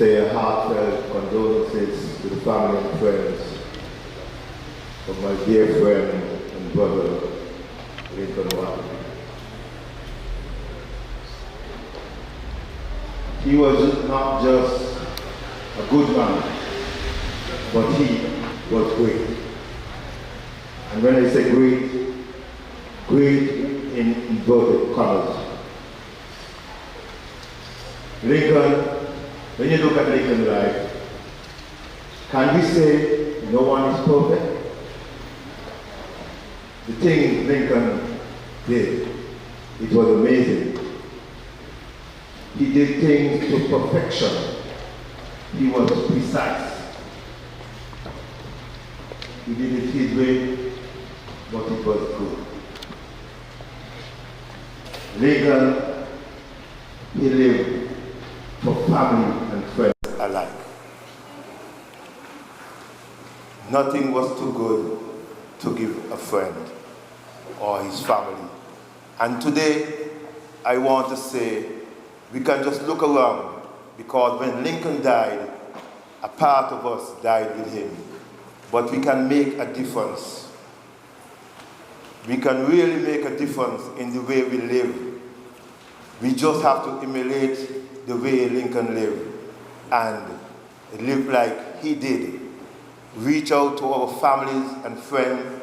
say heartfelt condolences to the family and friends of my dear friend and brother, Lincoln Watley. He was not just a good man, but he was great. And when I say great, great in inverted commas. Lincoln, when you look at Lincoln's life, can we say no one is perfect? The thing Lincoln did, it was amazing. He did things to perfection. He was precise. He did it his way, but it was good. Lincoln, he lived for family and friends alike. Nothing was too good to give a friend or his family. And today, I want to say, we can just look around, because when Lincoln died, a part of us died with him. But we can make a difference. We can really make a difference in the way we live. We just have to emulate the way Lincoln lived and live like he did. Reach out to our families and friends.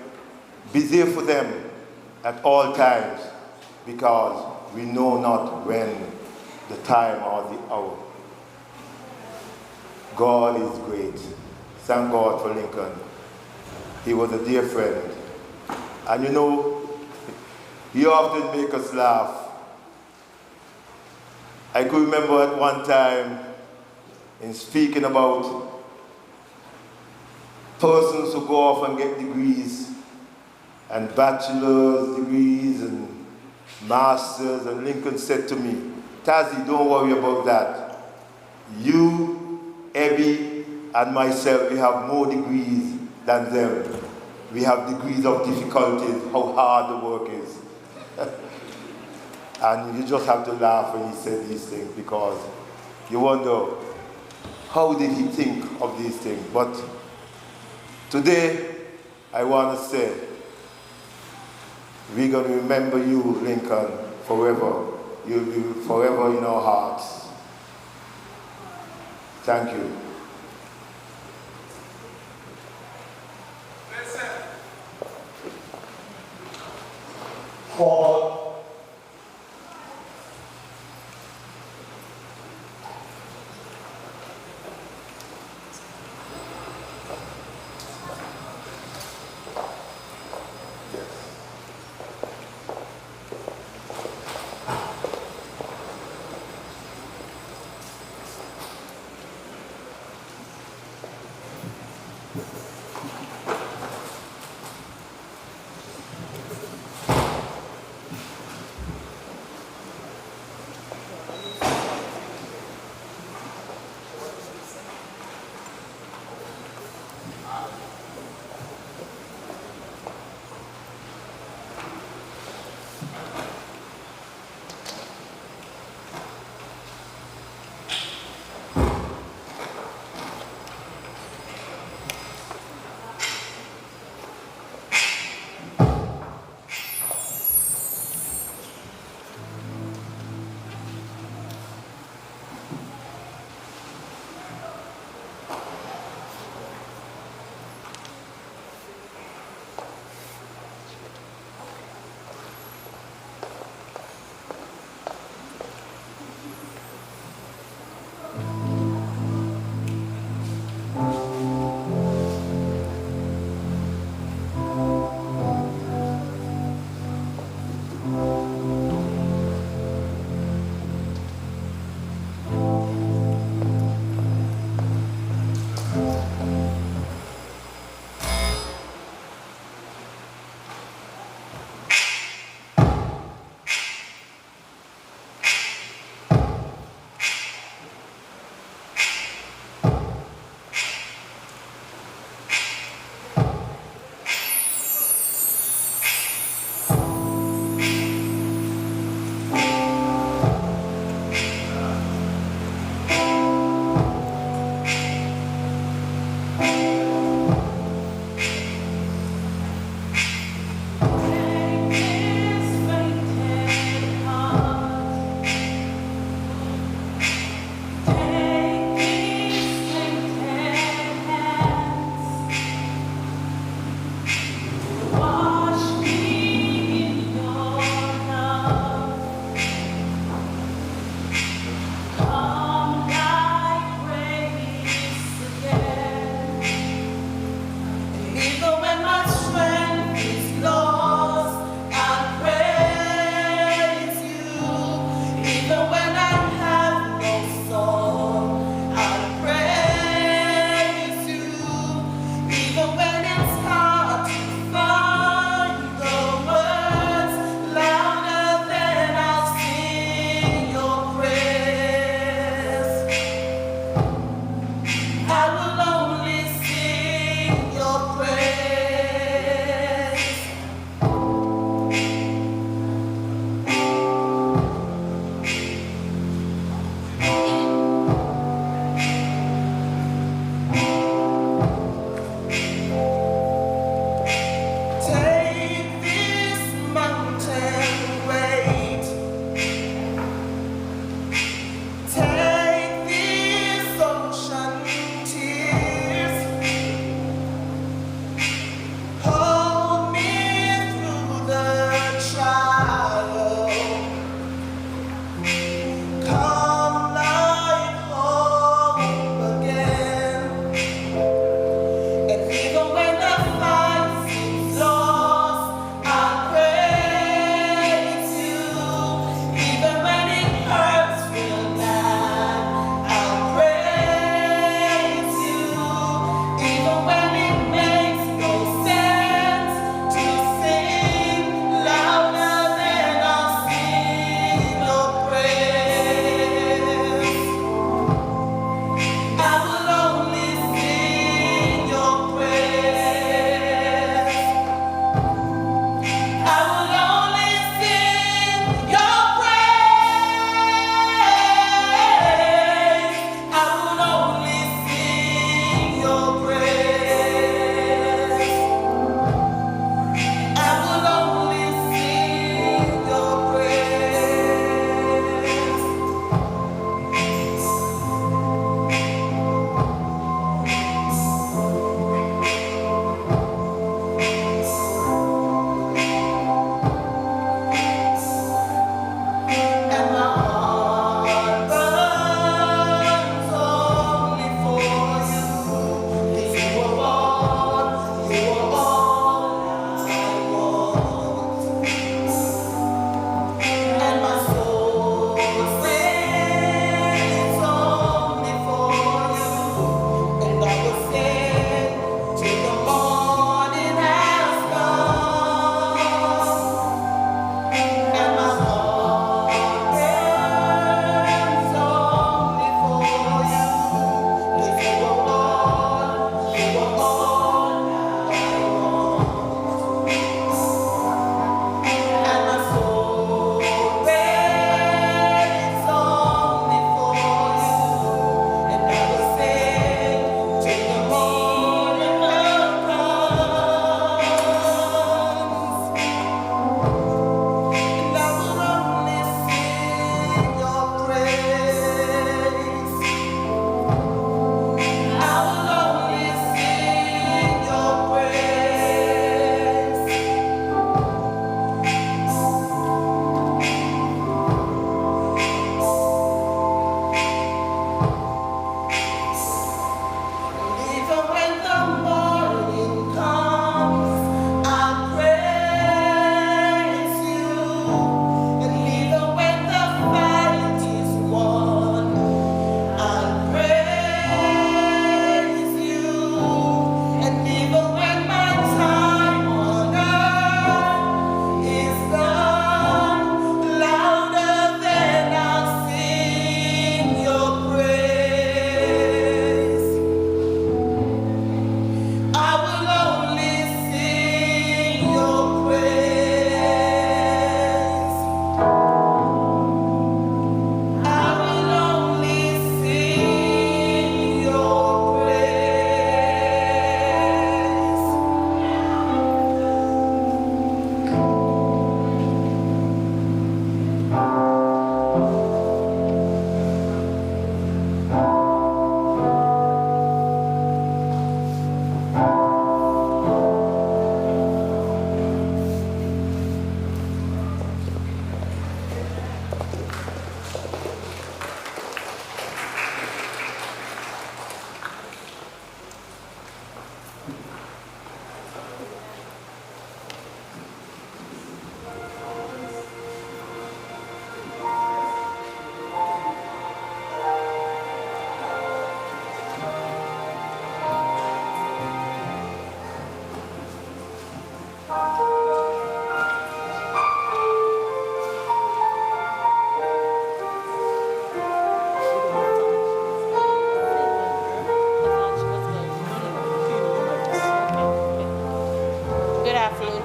Be there for them at all times, because we know not when the time or the hour. God is great. Thank God for Lincoln. He was a dear friend. And you know, he often makes us laugh. I could remember at one time in speaking about persons who go off and get degrees, and bachelor's degrees and masters, and Lincoln said to me, "Tazzy, don't worry about that. You, Abby, and myself, we have more degrees than them. We have degrees of difficulties, how hard the work is." And you just have to laugh when he said these things, because you wonder, how did he think of these things? But today, I want to say, we're going to remember you, Lincoln, forever. You'll be forever in our hearts. Thank you. For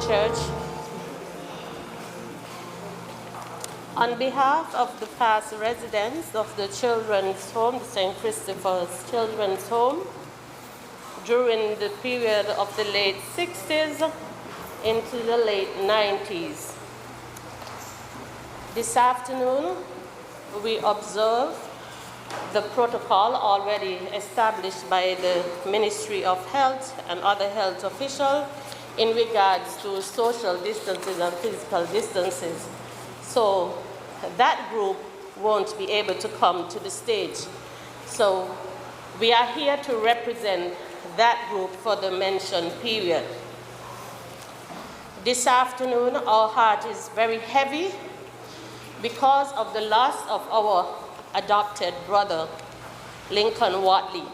Church. On behalf of the past residents of the Children's Home, the St. Christopher's Children's Home, during the period of the late 60s into the late 90s. This afternoon, we observe the protocol already established by the Ministry of Health and other health officials in regards to social distances and physical distances. So that group won't be able to come to the stage. So we are here to represent that group for the mentioned period. This afternoon, our heart is very heavy because of the loss of our adopted brother, Lincoln Watley.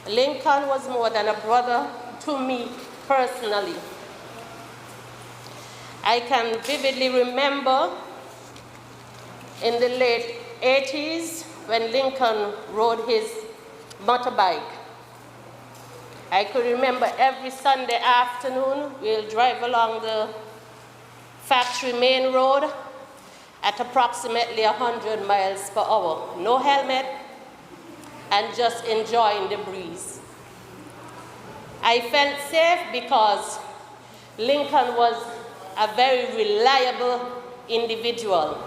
Lincoln was more than a brother to me personally. I can vividly remember in the late 80s when Lincoln rode his motorbike. I could remember every Sunday afternoon we'll drive along the factory main road at approximately 100 miles per hour. No helmet and just enjoying the breeze. I felt safe because Lincoln was a very reliable individual.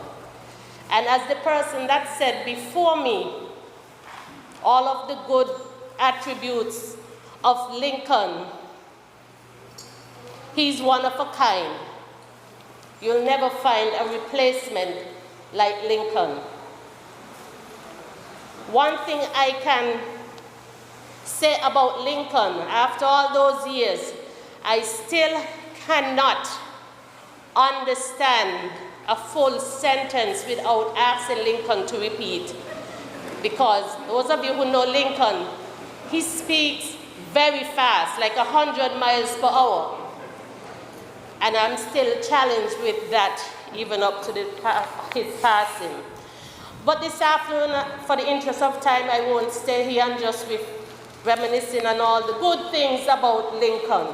And as the person that said before me, all of the good attributes of Lincoln, he's one of a kind. You'll never find a replacement like Lincoln. One thing I can say about Lincoln, after all those years, I still cannot understand a full sentence without asking Lincoln to repeat. Because those of you who know Lincoln, he speaks very fast, like 100 miles per hour. And I'm still challenged with that, even up to his passing. But this afternoon, for the interest of time, I won't stay here and just be reminiscing on all the good things about Lincoln.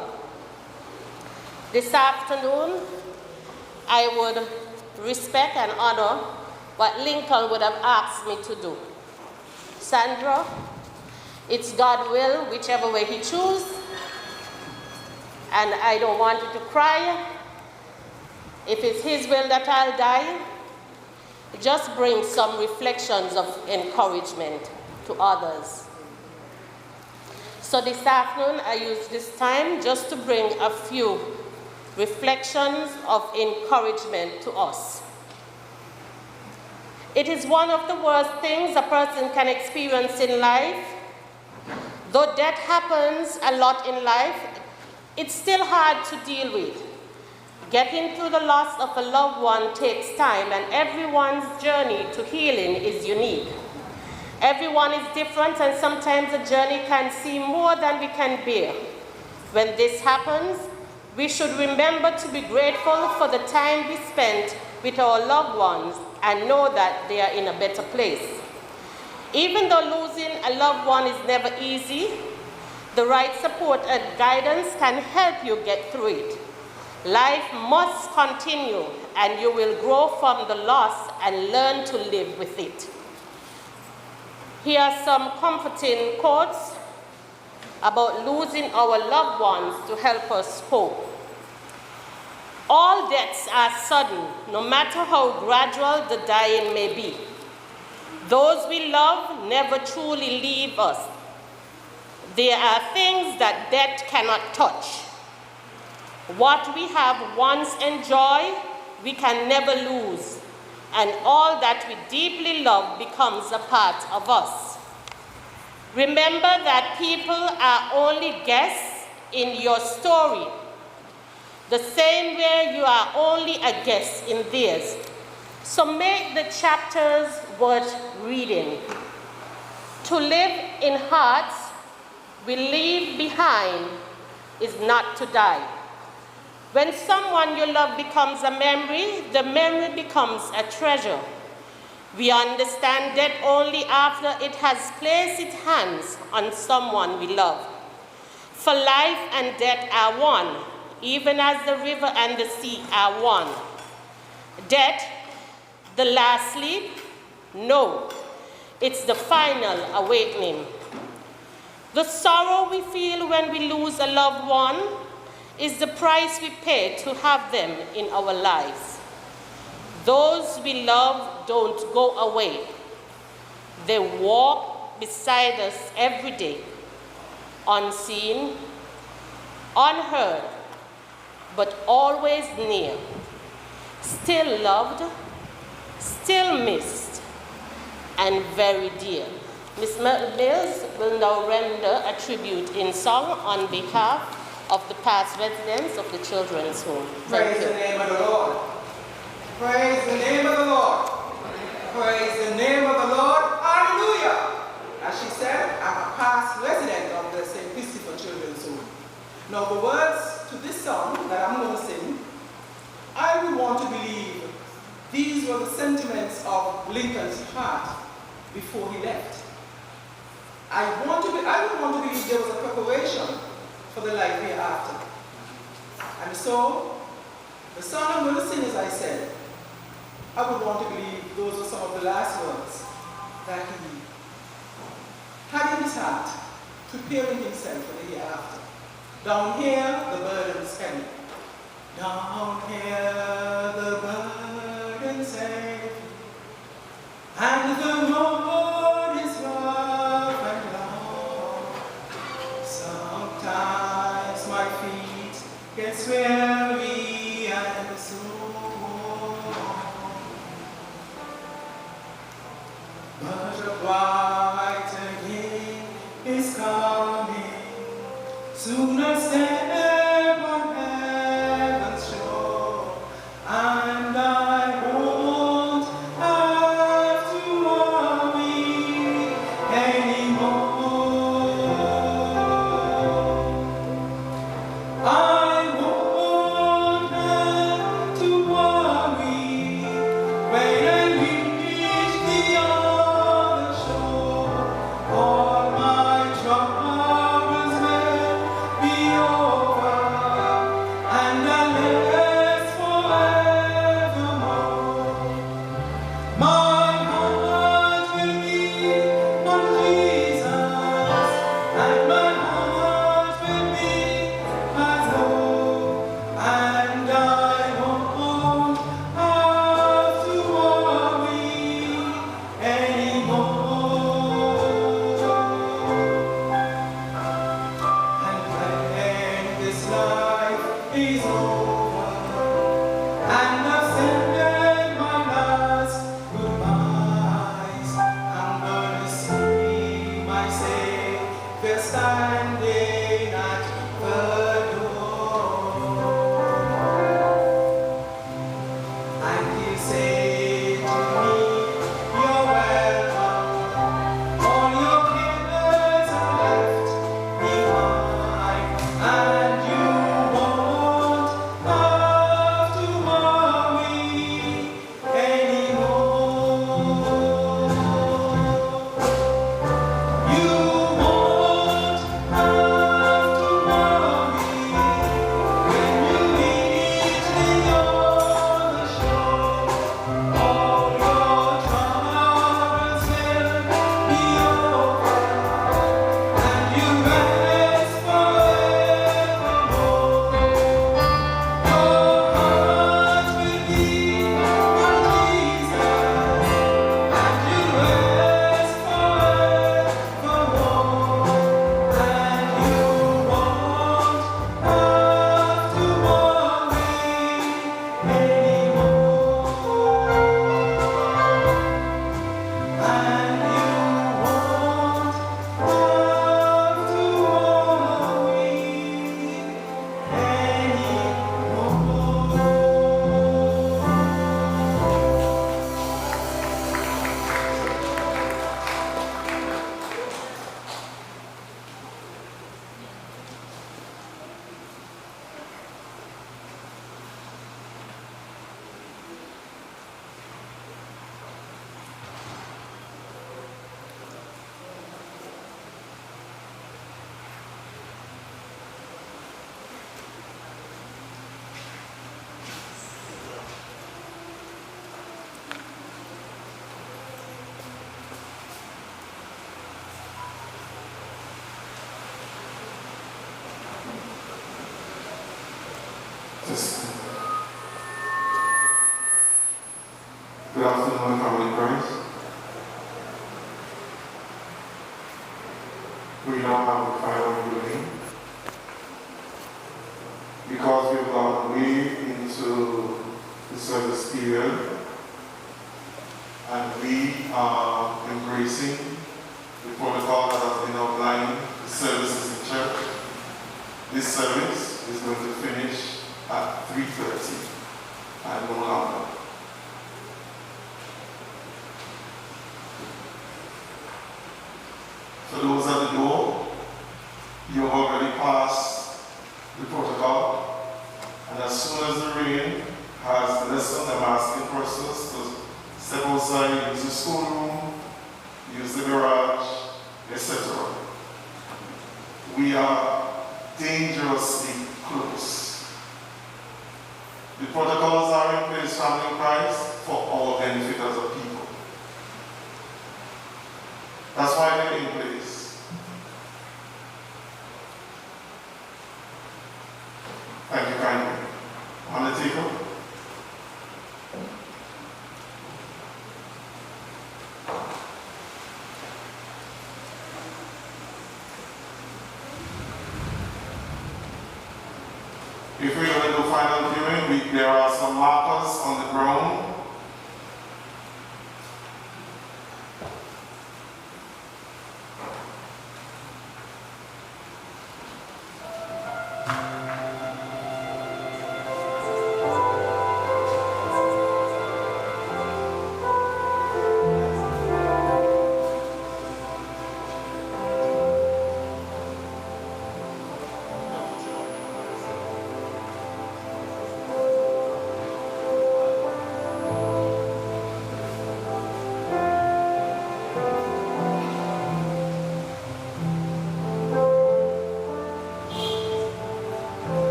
This afternoon, I would respect and honor what Lincoln would have asked me to do. Sandra, it's God's will, whichever way he chooses. And I don't want you to cry. If it's his will that I'll die, just bring some reflections of encouragement to others. So this afternoon, I use this time just to bring a few reflections of encouragement to us. It is one of the worst things a person can experience in life. Though death happens a lot in life, it's still hard to deal with. Getting through the loss of a loved one takes time, and everyone's journey to healing is unique. Everyone is different, and sometimes the journey can seem more than we can bear. When this happens, we should remember to be grateful for the time we spent with our loved ones and know that they are in a better place. Even though losing a loved one is never easy, the right support and guidance can help you get through it. Life must continue, and you will grow from the loss and learn to live with it. Here are some comforting quotes about losing our loved ones to help us cope. All deaths are sudden, no matter how gradual the dying may be. Those we love never truly leave us. There are things that death cannot touch. What we have once enjoyed, we can never lose, and all that we deeply love becomes a part of us. Remember that people are only guests in your story, the same way you are only a guest in theirs. So make the chapters worth reading. To live in hearts we leave behind is not to die. When someone you love becomes a memory, the memory becomes a treasure. We understand death only after it has placed its hands on someone we love. For life and death are one, even as the river and the sea are one. Death, the last sleep? No, it's the final awakening. The sorrow we feel when we lose a loved one is the price we pay to have them in our lives. Those we love don't go away. They walk beside us every day, unseen, unheard, but always near, still loved, still missed, and very dear. Ms. Mills will now render a tribute in song on behalf of the past residents of the Children's Home. Praise the name of the Lord. Praise the name of the Lord. Praise the name of the Lord. Hallelujah. As she said, I'm a past resident of the St. Christopher Children's Home. Now the words to this song that I'm going to sing, I would want to believe these were the sentiments of Lincoln's heart before he left. I would want to believe there was a preparation for the life hereafter. And so, the song I'm going to sing, as I said, I would want to believe those were some of the last words that he had in his heart, preparing himself for the hereafter. Down here, the burdens heavy. Down here, the burdens heavy. And the road is rough and long. Sometimes my feet get weary and sore. But a brighter day is coming. Soon I step on heaven's shore, and I won't have to worry anymore. I won't have to worry when I reach the other shore. All my troubles will be over, and I'll live forevermore. My heart will be on Jesus, and my heart will be at home, and I won't have to worry anymore. And when this life is over, and I've said my last goodbyes, I'm gonna see my Savior standing at the door. And he'll say to me, you're welcome, all your cares are left behind, and you won't have to worry anymore. You won't have Good afternoon, family in Christ. We now have the final reading because we've gone way into the service period and we are embracing the protocol that has been outlined, the services in church. This service is going to finish at 3:30 and no longer. For those at the door, you have already passed the protocol, and as soon as the rain has lessened, I'm asking persons to step outside, use the schoolroom, use the garage, etc. We are dangerously close. The protocols are in place, family in Christ, for all benefit as a people. That's why they're in place. Thank you kindly. Undertaker. If we're going to do final viewing, there are some markers on the ground.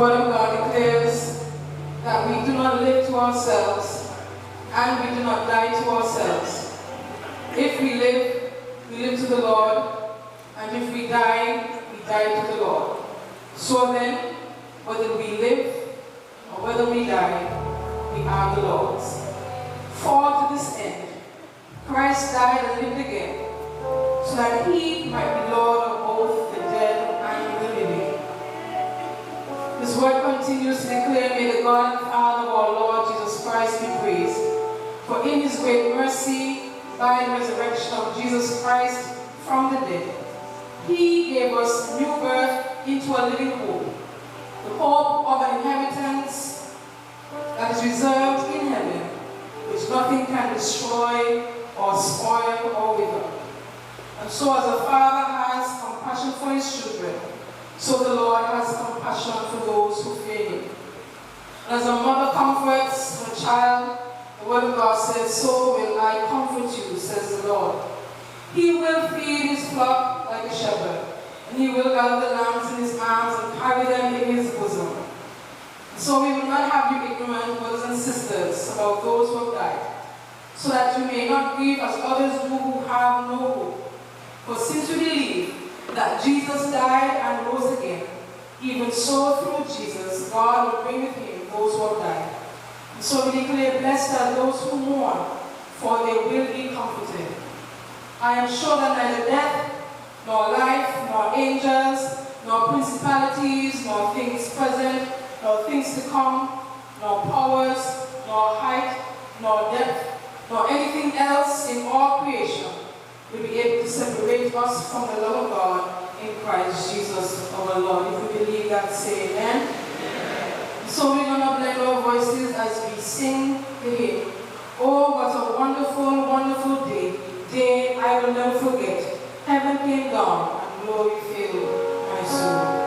Word of God declares that we do not live to ourselves and we do not die to ourselves. If we live to the Lord, and if we die, we die to the Lord. So then, whether we live or whether we die, we are the Lord's. For to this end, Christ died and lived again, so that he might be Lord of both the dead and the living. This word continues to declare, may the God and Father of our Lord Jesus Christ be praised. For in his great mercy, by the resurrection of Jesus Christ from the dead, he gave us new birth into a living hope, the hope of an inheritance that is reserved in heaven, which nothing can destroy or spoil or wither. And so as a father has compassion for his children, so the Lord has compassion for those who fear him. And as a mother comforts her child, the word of God says, so will I comfort you, says the Lord. He will feed his flock like a shepherd, and he will gather the lambs in his arms and carry them in his bosom. And so we will not have you ignorant, brothers and sisters, about those who have died, so that you may not grieve as others do who have no hope. For since we believe that Jesus died and rose again, even so through Jesus, God will bring with him those who have died. And so we declare, blessed are those who mourn, for they will be comforted. I am sure that neither death, nor life, nor angels, nor principalities, nor things present, nor things to come, nor powers, nor height, nor depth, nor anything else in all creation will be able to separate us from the love of God in Christ Jesus our Lord. If we believe that, say amen. Amen. So we're going to blend our voices as we sing the hymn. Oh, what a wonderful, wonderful day. Day I will never forget. Heaven came down and glory filled my soul.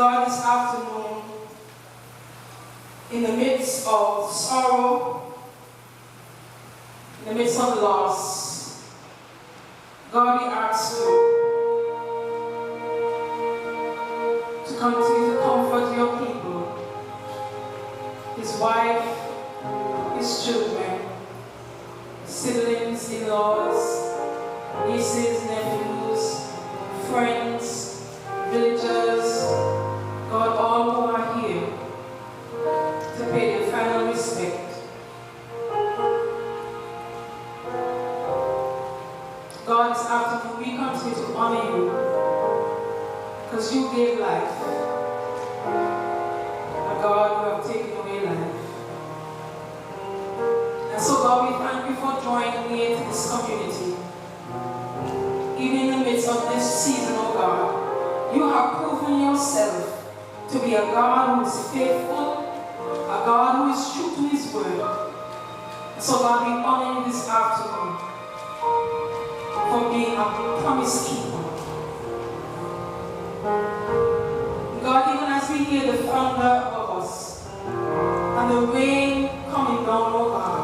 God, this afternoon, in the midst of sorrow, in the midst of loss, God, we ask you to continue to comfort your people, his wife, his children, siblings, in-laws, nieces, nephews, friends, villagers, God, all who are here to pay their final respect. God, this afternoon we continue to honor you because you gave life. And God, you have taken away life. And so God, we thank you for drawing near to this community. Even in the midst of this season, oh God, you have proven yourself to be a God who is faithful, a God who is true to his word. And so God, we honor you this afternoon for being a promise keeper. God, even as we hear the thunder above us and the rain coming down, oh God,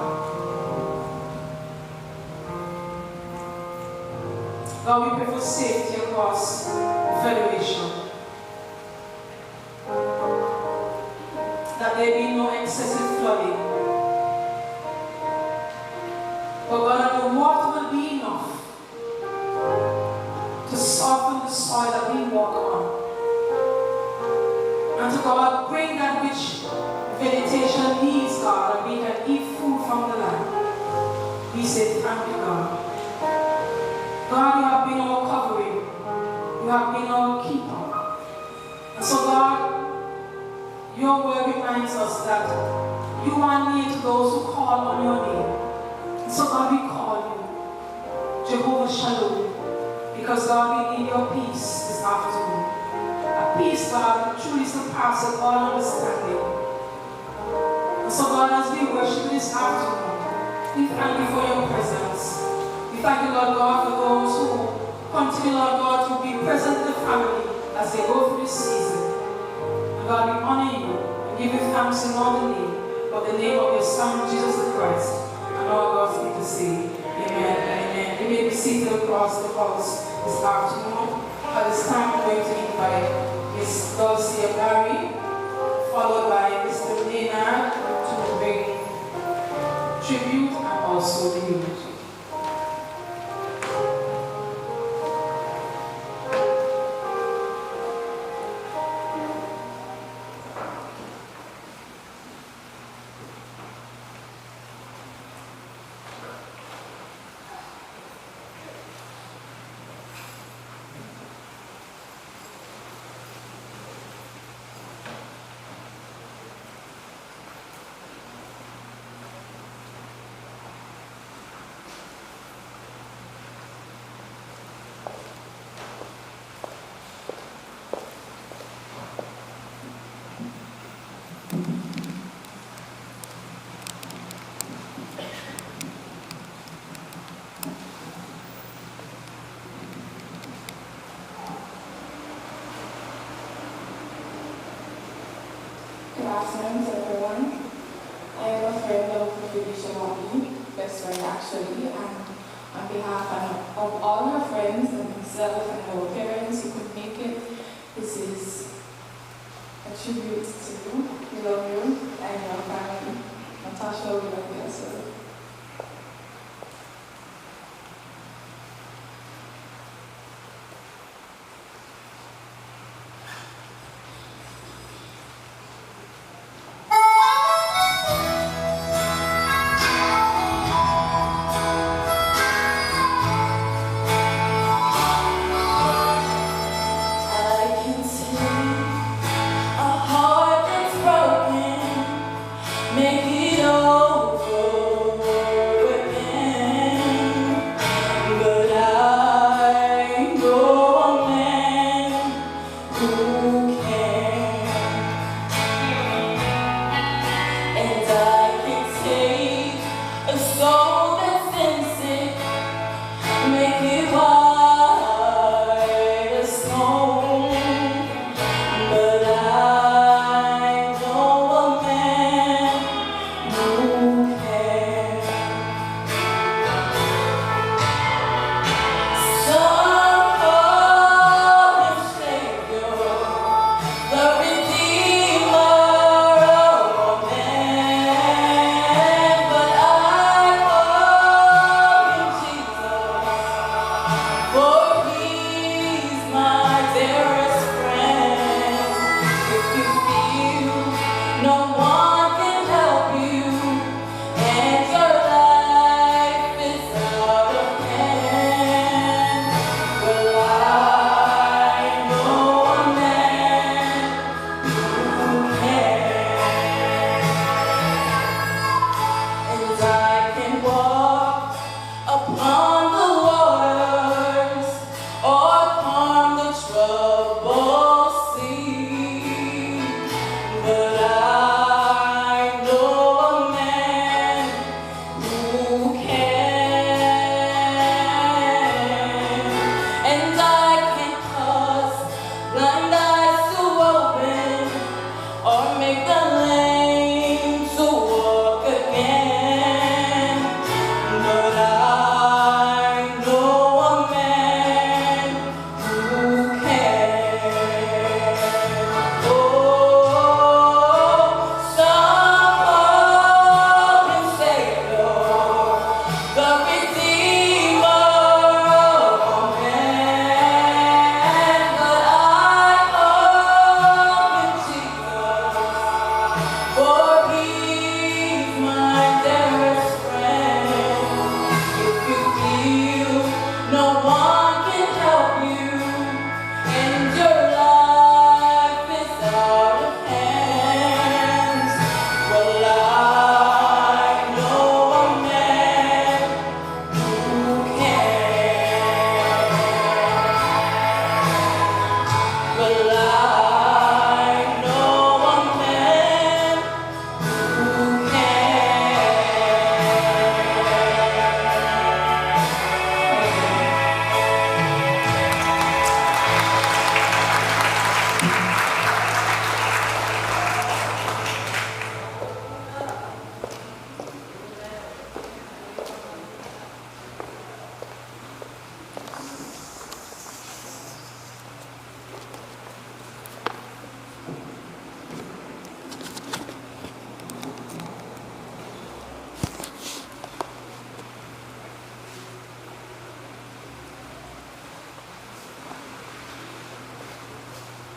God, we pray for safety across the Federation. That there be no excessive flooding. But God, that the water will be enough to soften the soil that we walk on. And to God, bring that which vegetation needs, God, and we can eat food from the land. We say thank you, God. God, you have been our covering. You have been our keeper. And so, God, your word reminds us that you are near to those who call on your name. And so, God, we call you Jehovah Shalom. Because, God, we need your peace this afternoon. A peace, God, that truly surpasses all understanding. And so, God, as we worship this afternoon, we thank you for your presence. We thank you, Lord God, for those who continue, Lord God, to be present in the family as they go through this season. And God, we honor you and give you thanks in all the name, but the name of your Son, Jesus the Christ, and all God's people say, amen, amen. You may be seated across the house this afternoon. At this time, I'm going to invite Miss Dulcie Barry, followed by Mr. Maynard to bring tribute and also the eulogy. Good afternoon to everyone. I am a friend of Bishop Watley, best friend actually, and on behalf of all her friends and myself and our parents who could make it, this is a tribute to you. We love you and your family. Natasha, we love you as well. Make it over.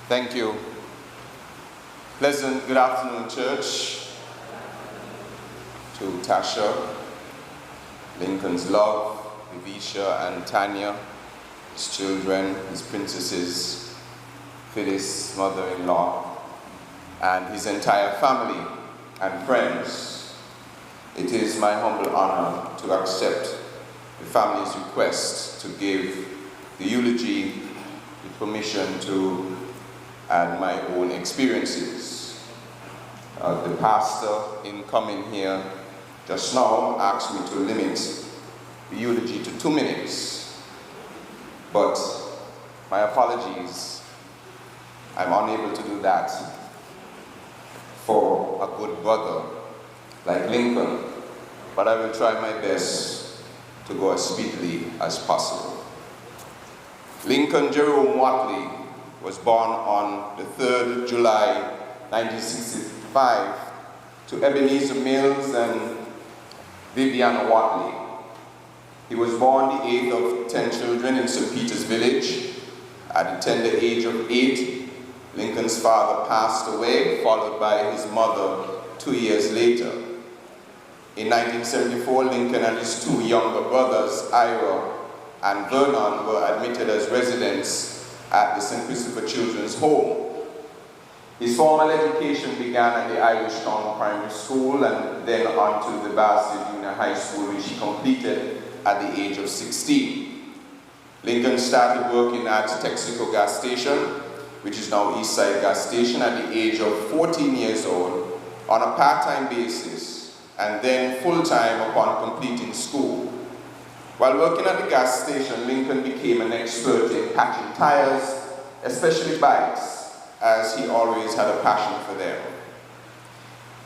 Thank you. Pleasant good afternoon, church. To Tasha, Lincoln's love, Vivisha and Tanya, his children, his princesses, Phyllis, mother-in-law, and his entire family and friends. It is my humble honor to accept the family's request to give the eulogy with permission to add my own experiences. The pastor, in coming here just now, asked me to limit the eulogy to 2 minutes, but my apologies, I'm unable to do that for a good brother like Lincoln, but I will try my best to go as speedily as possible. Lincoln Jerome Wattley was born on the 3rd of July, 1965, to Ebenezer Mills and Viviana Watley. He was born the 8th of 10 children in St. Peter's Village. At the tender age of 8, Lincoln's father passed away, followed by his mother 2 years later. In 1974, Lincoln and his 2 younger brothers, Ira and Vernon, were admitted as residents at the St. Christopher Children's Home. His formal education began at the Irish Town Primary School and then on to the Bassett Junior High School, which he completed at the age of 16. Lincoln started working at Texaco Gas Station, which is now Eastside Gas Station, at the age of 14 years old on a part-time basis and then full-time upon completing school. While working at the gas station, Lincoln became an expert in patching tires, especially bikes, as he always had a passion for them.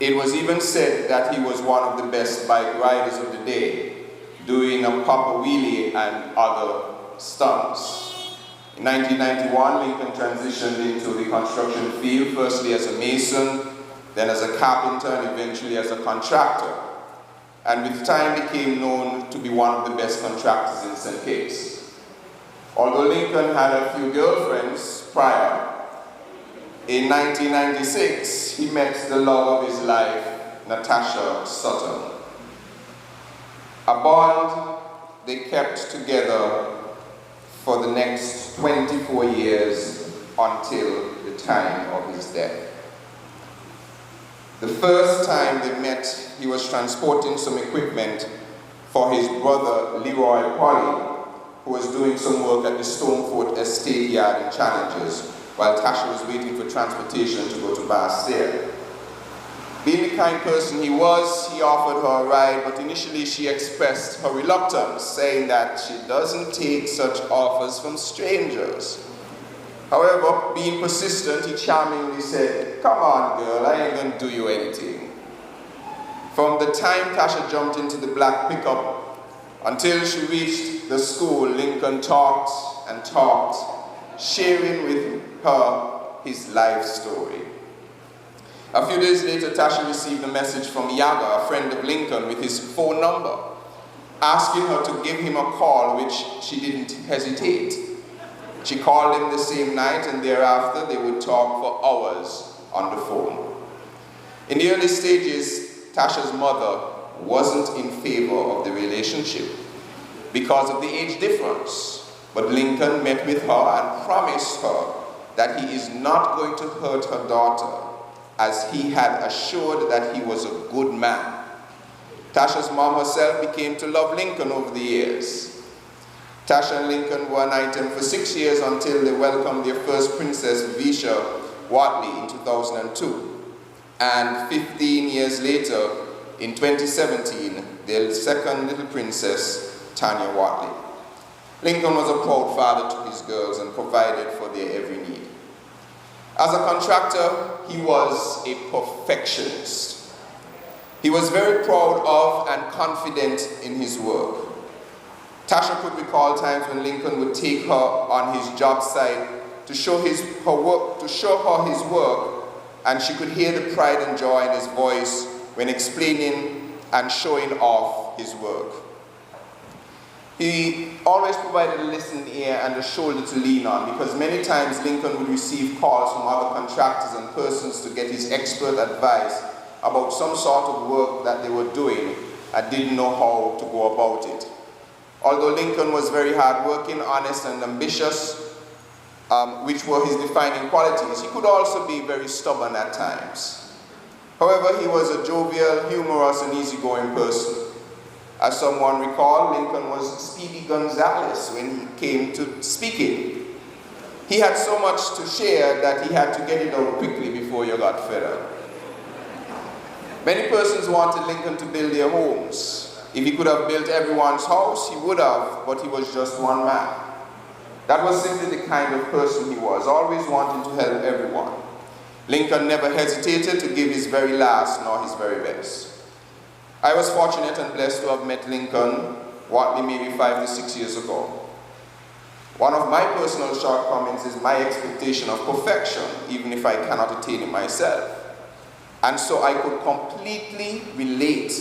It was even said that he was one of the best bike riders of the day, doing a proper wheelie and other stunts. In 1991, Lincoln transitioned into the construction field, firstly as a mason, then as a carpenter, and eventually as a contractor. And with time became known to be one of the best contractors in St. Kitts. Although Lincoln had a few girlfriends prior, in 1996, he met the love of his life, Natasha Sutton. A bond they kept together for the next 24 years until the time of his death. The first time they met, he was transporting some equipment for his brother Leroy Polly, who was doing some work at the Stonefort Estate Yard in Challenges, while Tasha was waiting for transportation to go to Basseterre. Being the kind person he was, he offered her a ride, but initially she expressed her reluctance, saying that she doesn't take such offers from strangers. However, being persistent, he charmingly said, "Come on, girl, I ain't gonna do you anything." From the time Tasha jumped into the black pickup until she reached the school, Lincoln talked and talked, sharing with her his life story. A few days later, Tasha received a message from Yaga, a friend of Lincoln, with his phone number, asking her to give him a call, which she didn't hesitate. She called him the same night, and thereafter they would talk for hours on the phone. In the early stages, Tasha's mother wasn't in favor of the relationship because of the age difference, but Lincoln met with her and promised her that he is not going to hurt her daughter, as he had assured that he was a good man. Tasha's mom herself became to love Lincoln over the years. Tasha and Lincoln were an item for 6 years until they welcomed their first princess, Vivisha Watley, in 2002. And 15 years later, in 2017, their second little princess, Tanya Watley. Lincoln was a proud father to his girls and provided for their every need. As a contractor, he was a perfectionist. He was very proud of and confident in his work. Tasha could recall times when Lincoln would take her on his job site to show her his work, and she could hear the pride and joy in his voice when explaining and showing off his work. He always provided a listening ear and a shoulder to lean on, because many times Lincoln would receive calls from other contractors and persons to get his expert advice about some sort of work that they were doing and didn't know how to go about it. Although Lincoln was very hardworking, honest, and ambitious, which were his defining qualities, he could also be very stubborn at times. However, he was a jovial, humorous, and easygoing person. As someone recalled, Lincoln was Speedy Gonzales when he came to speaking. He had so much to share that he had to get it out quickly before you got fed up. Many persons wanted Lincoln to build their homes. If he could have built everyone's house, he would have, but he was just one man. That was simply the kind of person he was, always wanting to help everyone. Lincoln never hesitated to give his very last nor his very best. I was fortunate and blessed to have met Lincoln, Watley, maybe 5 to 6 years ago. One of my personal shortcomings is my expectation of perfection, even if I cannot attain it myself. And so I could completely relate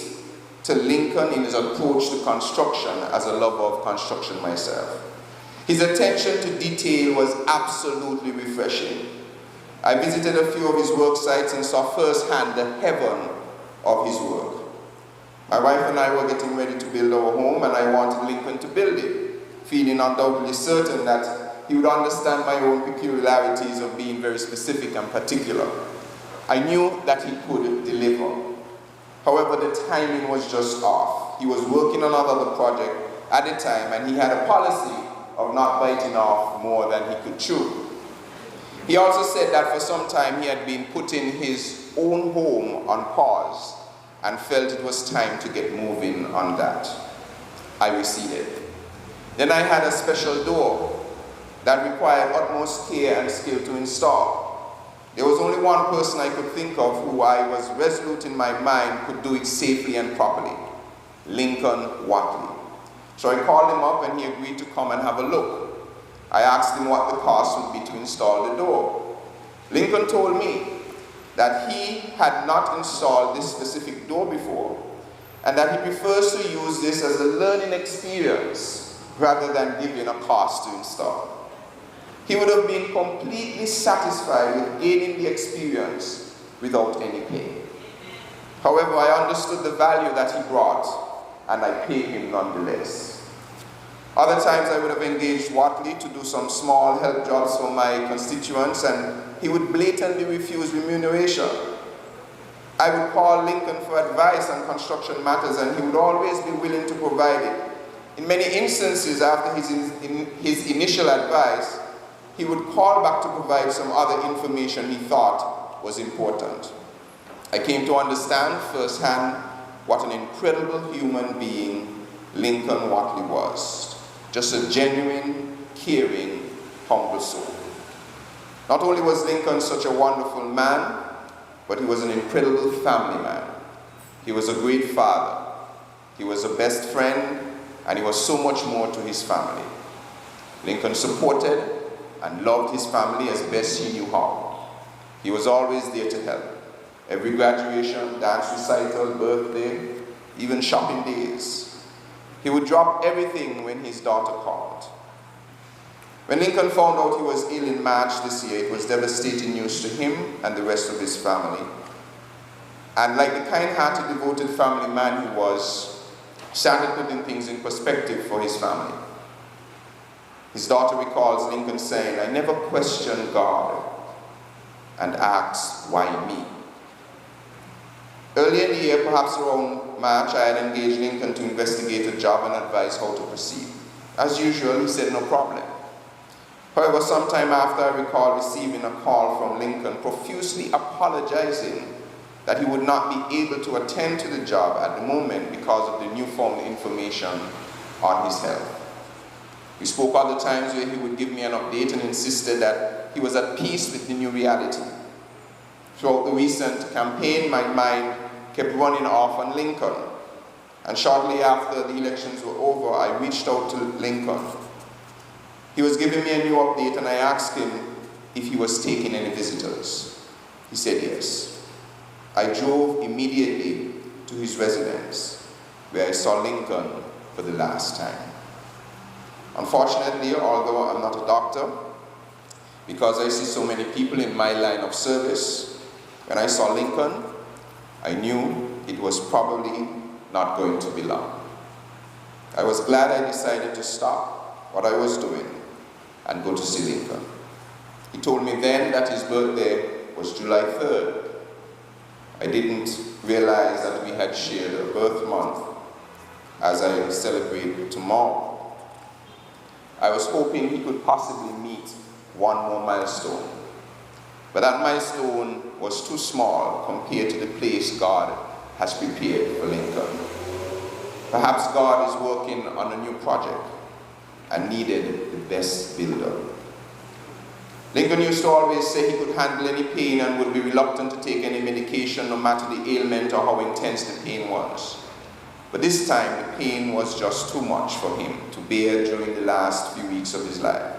to Lincoln in his approach to construction as a lover of construction myself. His attention to detail was absolutely refreshing. I visited a few of his work sites and saw firsthand the heaven of his work. My wife and I were getting ready to build our home, and I wanted Lincoln to build it, feeling undoubtedly certain that he would understand my own peculiarities of being very specific and particular. I knew that he could deliver. However, the timing was just off. He was working on another project at the time, and he had a policy of not biting off more than he could chew. He also said that for some time he had been putting his own home on pause and felt it was time to get moving on that. I receded. Then I had a special door that required utmost care and skill to install. There was only one person I could think of who I was resolute in my mind could do it safely and properly, Lincoln Watley. So I called him up and he agreed to come and have a look. I asked him what the cost would be to install the door. Lincoln told me that he had not installed this specific door before, and that he prefers to use this as a learning experience rather than giving a cost to install. He would have been completely satisfied with gaining the experience without any pay. However, I understood the value that he brought, and I paid him nonetheless. Other times I would have engaged Watley to do some small help jobs for my constituents, and he would blatantly refuse remuneration. I would call Lincoln for advice on construction matters, and he would always be willing to provide it. In many instances, after his initial advice, he would call back to provide some other information he thought was important. I came to understand firsthand what an incredible human being Lincoln Watley was. Just a genuine, caring, humble soul. Not only was Lincoln such a wonderful man, but he was an incredible family man. He was a great father. He was a best friend, and he was so much more to his family. Lincoln supported and loved his family as best he knew how. He was always there to help. Every graduation, dance recital, birthday, even shopping days. He would drop everything when his daughter called. When Lincoln found out he was ill in March this year, it was devastating news to him and the rest of his family. And like the kind-hearted, devoted family man he was, started putting things in perspective for his family. His daughter recalls Lincoln saying, "I never questioned God and asked, why me?" Earlier in the year, perhaps around March, I had engaged Lincoln to investigate a job and advise how to proceed. As usual, he said no problem. However, sometime after, I recall receiving a call from Lincoln profusely apologizing that he would not be able to attend to the job at the moment because of the newfound information on his health. We spoke other times where he would give me an update and insisted that he was at peace with the new reality. Throughout the recent campaign, my mind kept running off on Lincoln. And shortly after the elections were over, I reached out to Lincoln. He was giving me a new update, and I asked him if he was taking any visitors. He said yes. I drove immediately to his residence, where I saw Lincoln for the last time. Unfortunately, although I'm not a doctor, because I see so many people in my line of service, when I saw Lincoln, I knew it was probably not going to be long. I was glad I decided to stop what I was doing and go to see Lincoln. He told me then that his birthday was July 3rd. I didn't realize that we had shared a birth month as I celebrate tomorrow. I was hoping he could possibly meet one more milestone, but that milestone was too small compared to the place God has prepared for Lincoln. Perhaps God is working on a new project and needed the best builder. Lincoln used to always say he could handle any pain and would be reluctant to take any medication no matter the ailment or how intense the pain was. But this time the pain was just too much for him to bear during the last few weeks of his life.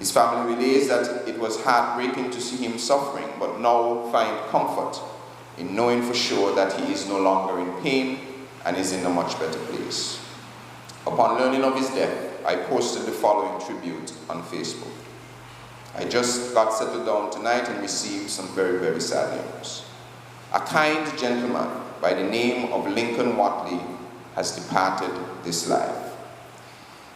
His family relays that it was heartbreaking to see him suffering, but now find comfort in knowing for sure that he is no longer in pain and is in a much better place. Upon learning of his death, I posted the following tribute on Facebook. I just got settled down tonight and received some very, very sad news. A kind gentleman by the name of Lincoln Watley has departed this life.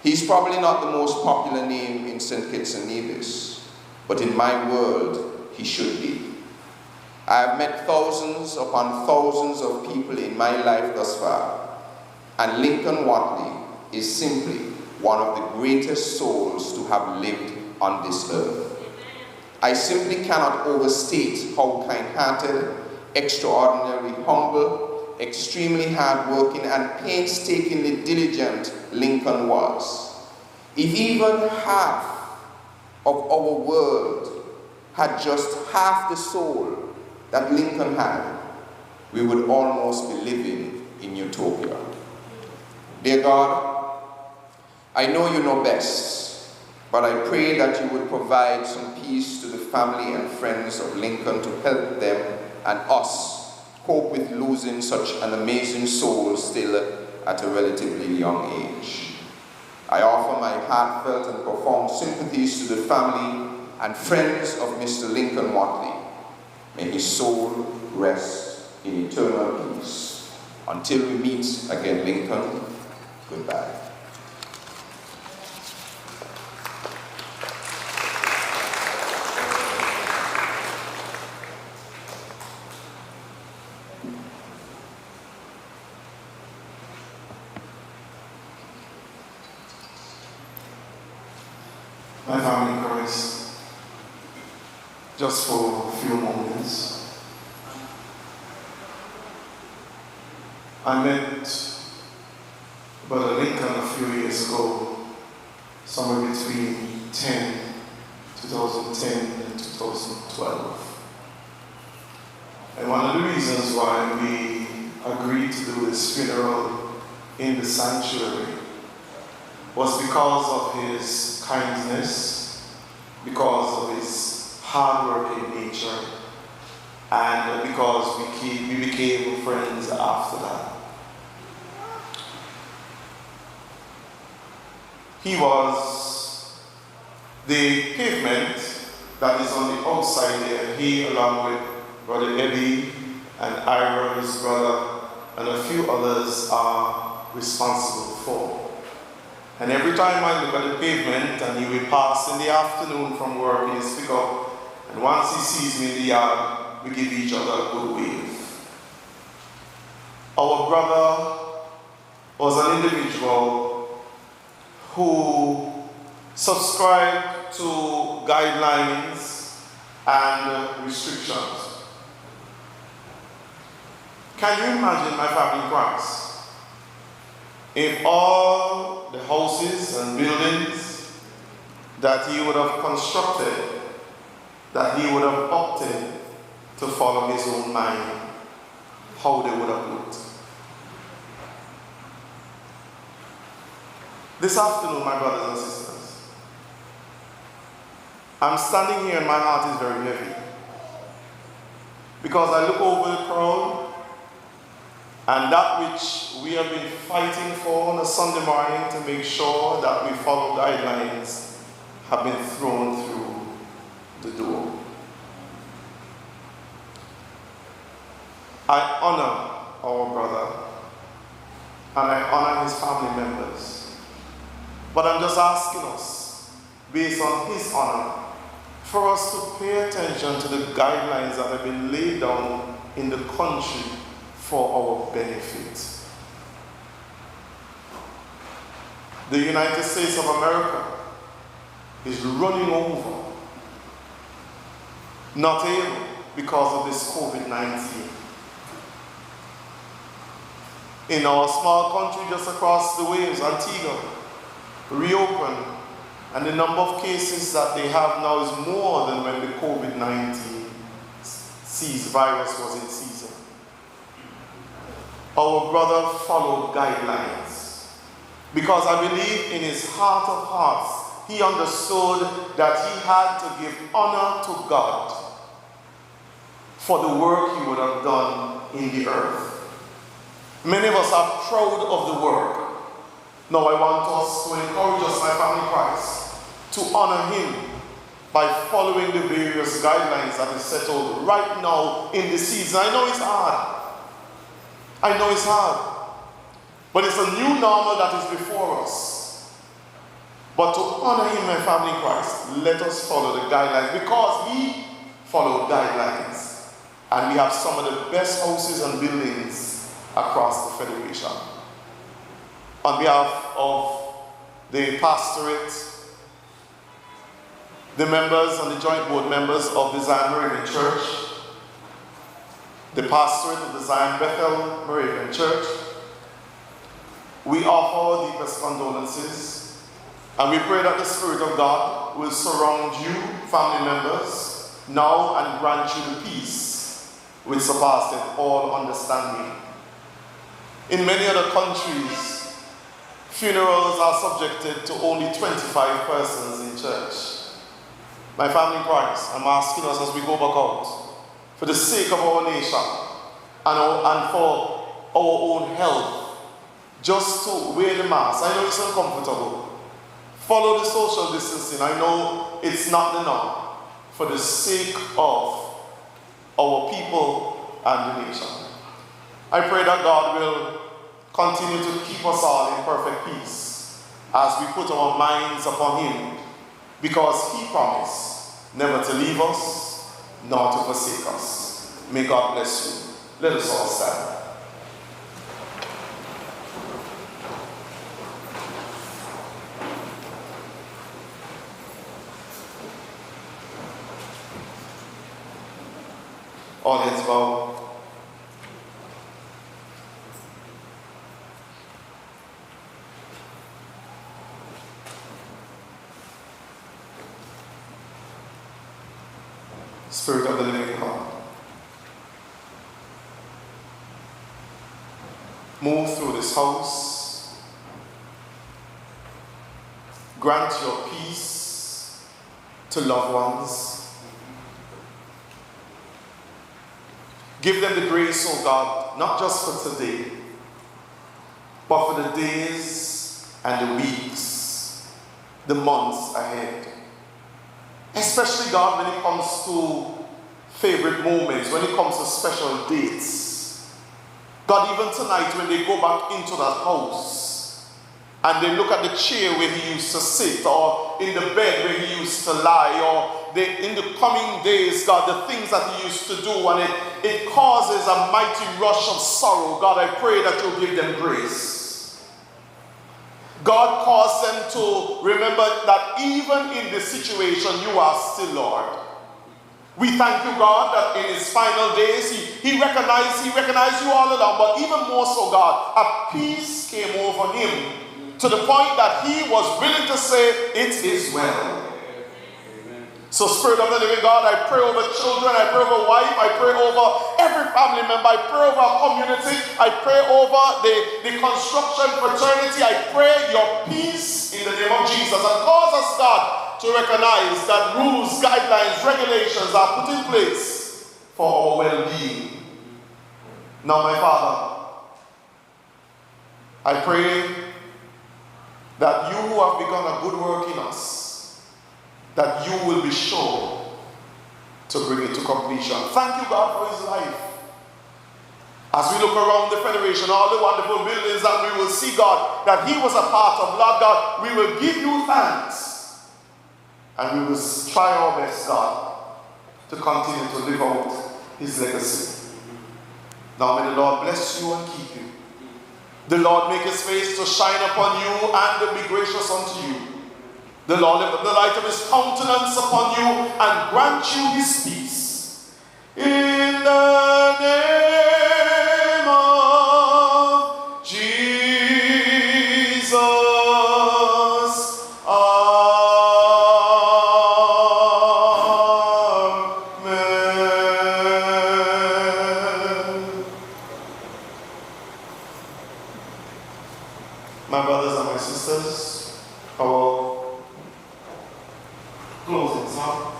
He's probably not the most popular name in St. Kitts and Nevis, but in my world, he should be. I have met thousands upon thousands of people in my life thus far, and Lincoln Watley is simply one of the greatest souls to have lived on this earth. I simply cannot overstate how kind-hearted, extraordinarily humble, extremely hard-working, and painstakingly diligent Lincoln was. If even half of our world had just half the soul that Lincoln had, we would almost be living in utopia. Dear God, I know you know best, but I pray that you would provide some peace to the family and friends of Lincoln to help them and us cope with losing such an amazing soul still at a relatively young age. I offer my heartfelt and profound sympathies to the family and friends of Mr. Lincoln Watley. May his soul rest in eternal peace. Until we meet again, Lincoln, goodbye. My family in Christ, just for a few moments. I met Brother Lincoln a few years ago, somewhere between 2010 and 2012. And one of the reasons why we agreed to do this funeral in the sanctuary was because of his kindness, because of his hard-working nature, and because we became friends after that. He was the pavement that is on the outside there. He, along with Brother Eddie and Ira, his brother, and a few others are responsible for. And every time I look at the pavement and he will pass in the afternoon from work, he'll speak up. And once he sees me in the yard, we give each other a good wave. Our brother was an individual who subscribed to guidelines and restrictions. Can you imagine, my family in Christ, if all the houses and buildings that he would have constructed, that he would have opted to follow his own mind, how they would have looked? This afternoon, my brothers and sisters, I'm standing here and my heart is very heavy, because I look over the crowd And that which we have been fighting for on a Sunday morning to make sure that we follow guidelines have been thrown through the door. I honor our brother and I honor his family members. But I'm just asking us, based on his honor, for us to pay attention to the guidelines that have been laid down in the country for our benefit. The United States of America is running over, not able because of this COVID-19. In our small country just across the waves, Antigua, reopened, and the number of cases that they have now is more than when the COVID-19 virus was in season. Our brother followed guidelines because I believe in his heart of hearts he understood that he had to give honor to God for the work he would have done in the earth. Many of us are proud of the work. Now I want us to encourage us, my family Christ, to honor him by following the various guidelines that is set out right now in the season. I know it's hard. I know it's hard. But it's a new normal that is before us. But to honor him, my family in Christ, let us follow the guidelines because he followed guidelines. And we have some of the best houses and buildings across the Federation. On behalf of the pastorate, the members and the joint board members of the Zion Moravian Church, the pastorate of the Zion Bethel Moravian Church, we offer our deepest condolences, and we pray that the Spirit of God will surround you, family members, now and grant you the peace which surpasseth all understanding. In many other countries, funerals are subjected to only 25 persons in church. My family in Christ, I'm asking us as we go back out, for the sake of our nation and for our own health, just to wear the mask. I know it's uncomfortable. Follow the social distancing. I know it's not the norm. For the sake of our people and the nation. I pray that God will continue to keep us all in perfect peace as we put our minds upon him, because he promised never to leave us nor to forsake us. May God bless you. Let us all stand. All heads bowed. Spirit of the living God, move through this house. Grant your peace to loved ones. Give them the grace, oh God, not just for today, but for the days and the weeks, the months ahead. Especially, God, when it comes to favorite moments, when it comes to special dates. God, even tonight when they go back into that house and they look at the chair where he used to sit, or in the bed where he used to lie, or in the coming days, God, the things that he used to do, and it causes a mighty rush of sorrow. God, I pray that you'll give them grace. God caused them to remember that even in this situation, you are still Lord. We thank you, God, that in his final days, he recognized you all along, but even more so, God, a peace came over him to the point that he was willing to say, it is well. So, Spirit of the living God, I pray over children, I pray over wife, I pray over every family member, I pray over our community, I pray over the construction fraternity. I pray your peace in the name of Jesus, and cause us, God, to recognize that rules, guidelines, regulations are put in place for our well-being. Now, my Father, I pray that you who have begun a good work in us, that you will be sure to bring it to completion. Thank you, God, for his life. As we look around the Federation, all the wonderful buildings that we will see, God, that he was a part of, Lord God, we will give you thanks. And we will try our best, God, to continue to live out his legacy. Now may the Lord bless you and keep you. The Lord make his face to shine upon you and be gracious unto you. The Lord lift up the light of his countenance upon you and grant you his peace. In the name of Jesus. Amen. My brothers and my sisters, our closing song.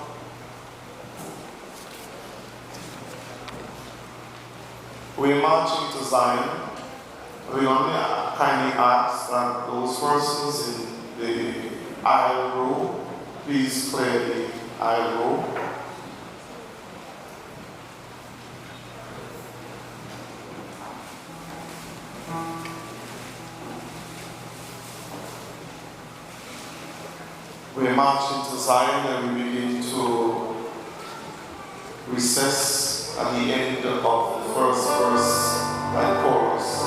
We're marching to Zion. We only kindly ask that those persons in the aisle row, please clear the aisle row. We're marching to Zion and we begin to recess at the end of the first verse and chorus.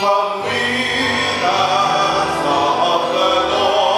Come with us, love the Lord.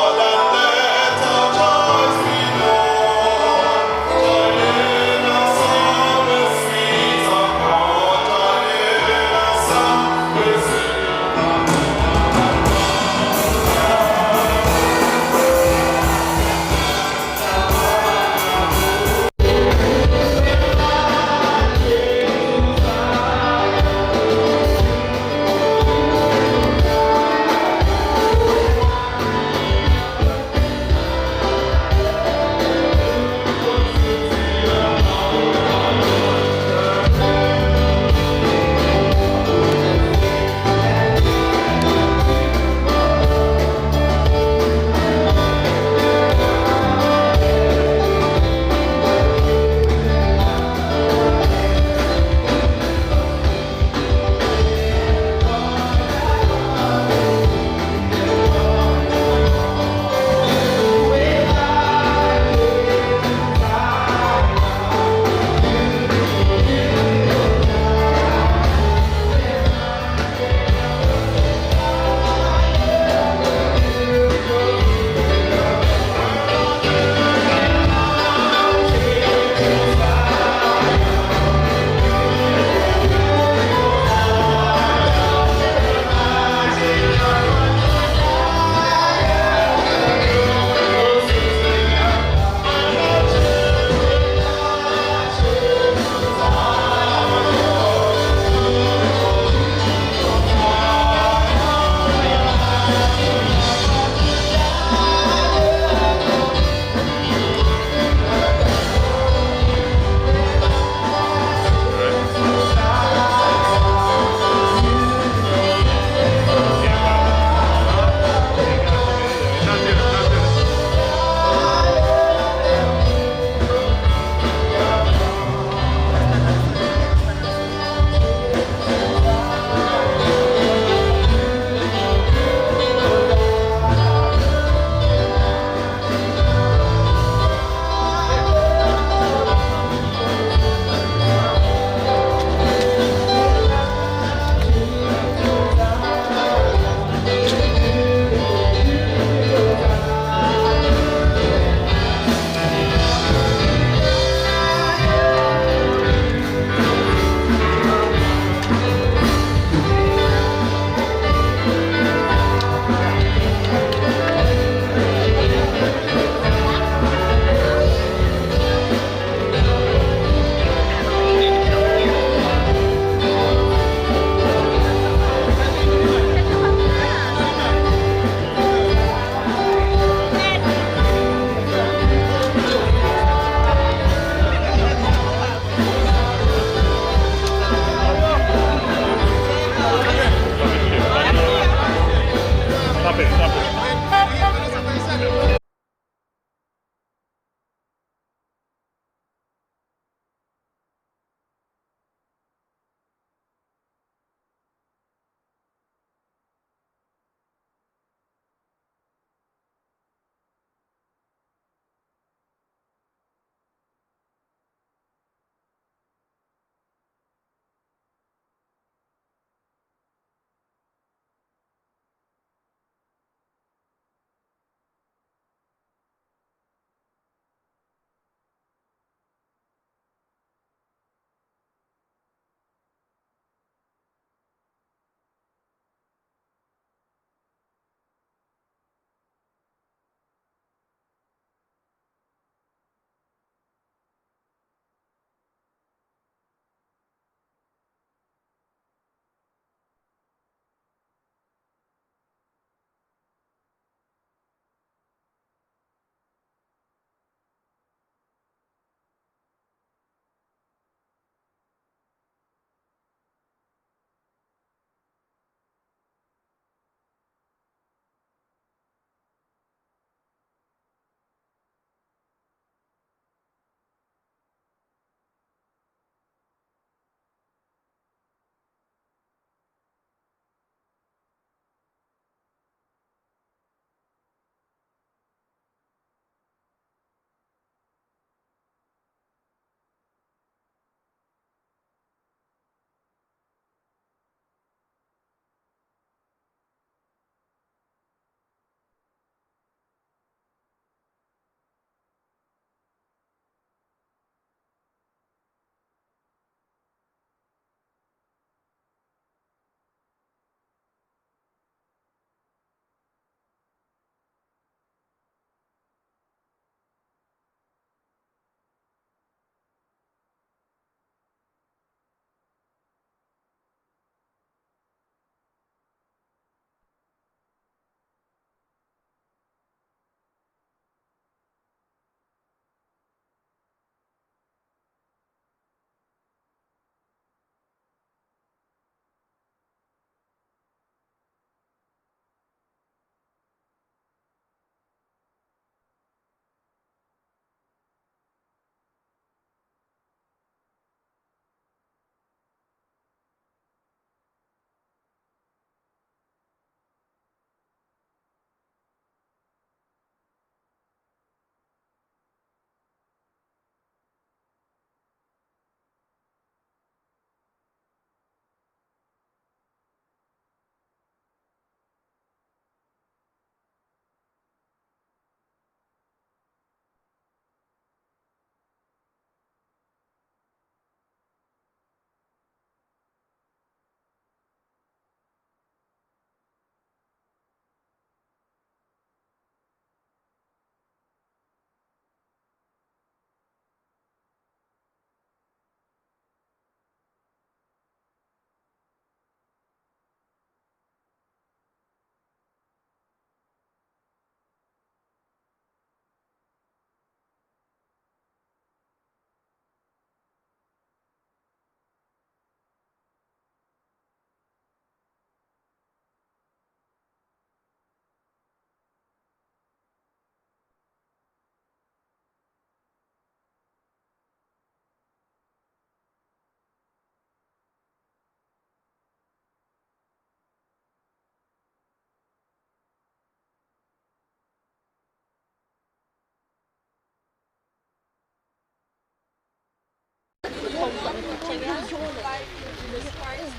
life in Jesus Christ.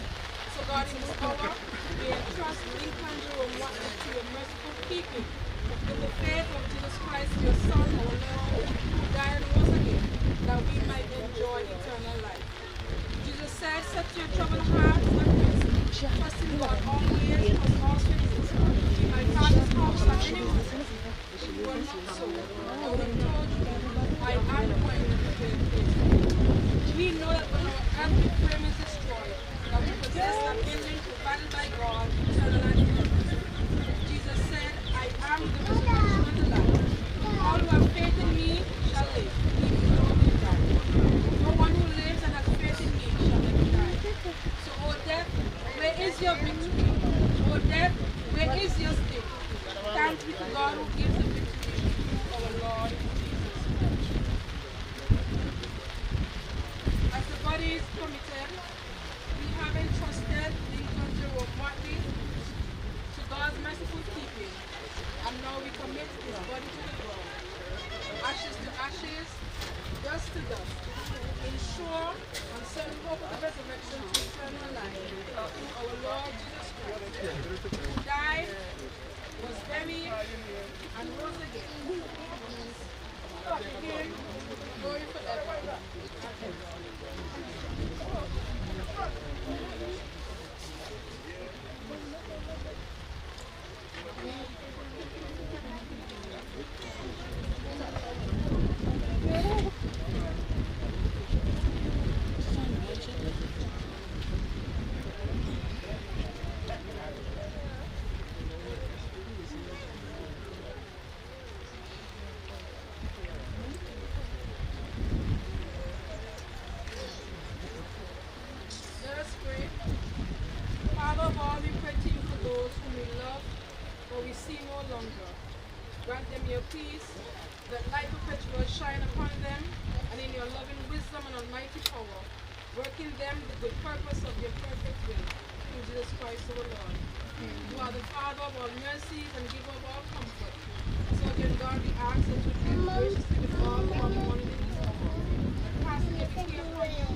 So God, in this hour, we entrust Lincoln Jerome Watley to your merciful keeping. In the faith of Jesus Christ, your Son, our Lord, who died and rose again, that we might enjoy eternal life. Jesus said, set your troubled hearts at rest. Trust in God always, because all things in my Father's house are many rooms. If it were not so, I would have told you, I am going to prepare a place for you. We know that when our earthly frame is destroyed, that we possess the ability provided by God, eternal and immortal. Jesus said, I am the resurrection and the life. All who have faith in me shall live, even though they die. No one who lives and has faith in me shall never die. So, O death, where is your victory? O death, where is your sting? Thanks be to God who gives the victory to our Lord Jesus Christ. As the body is committed, we have entrusted Lincoln Jerome Watley to God's merciful keeping, and now we commit his body to the ground. Ashes to ashes, dust to dust, in sure and certain hope of the resurrection to eternal life through our Lord Jesus Christ, who died, was buried, and rose again. To him, glory forever and ever. Let us pray. Father of all, we pray to you for those whom we love, but we see no longer. Grant them your peace, that light perpetual shine upon them, and in your loving wisdom and almighty power, work in them the good purpose of your perfect will, through Jesus Christ our Lord. You are the Father of all mercies and giver of all comfort. So again, God, we ask that you deal graciously with all who are mourning in this hour, and casting every care upon you,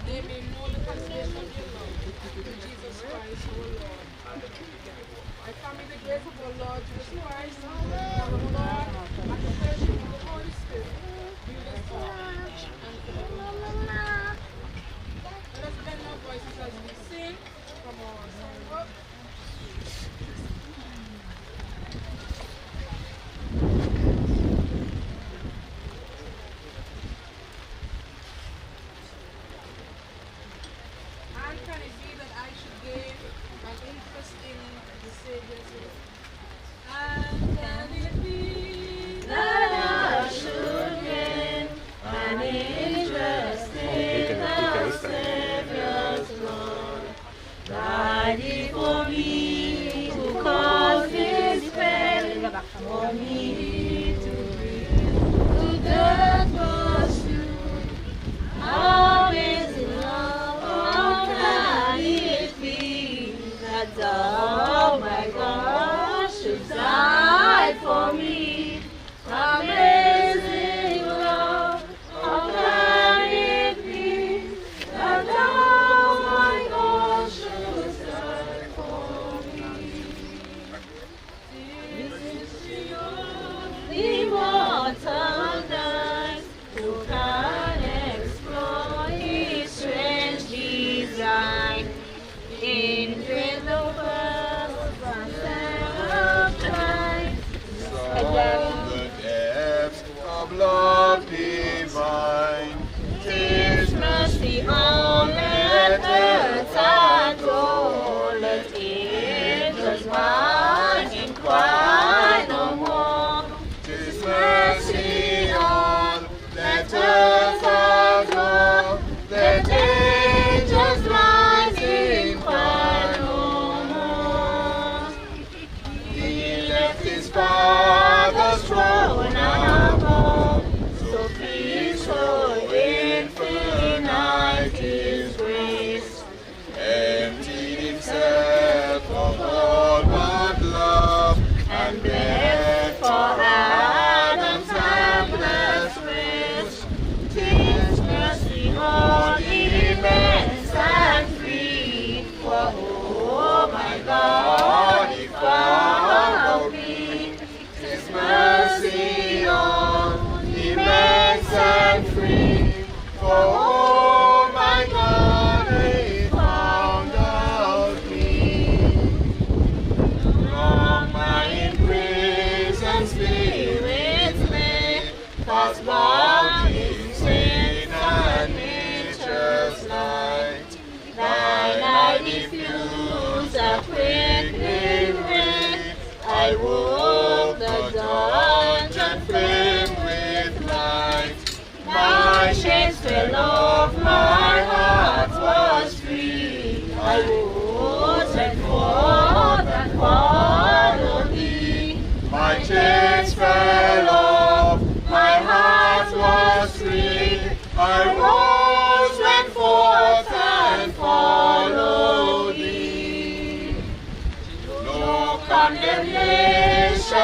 they may know the consolation of your love, through Jesus Christ our Lord. I commit the grace of our Lord Jesus Christ, our Lord, and the fellowship of the Holy Spirit, be with us all and forever. Let us bend our voices as we sing from our songbook. And can it be that I should gain an interest in the Savior's will? And can it be that I should gain an interest in the Savior's blood, that he for me who caused his pain, for me to breathe, to death pursued, amazing love, how can it be that thou, my God,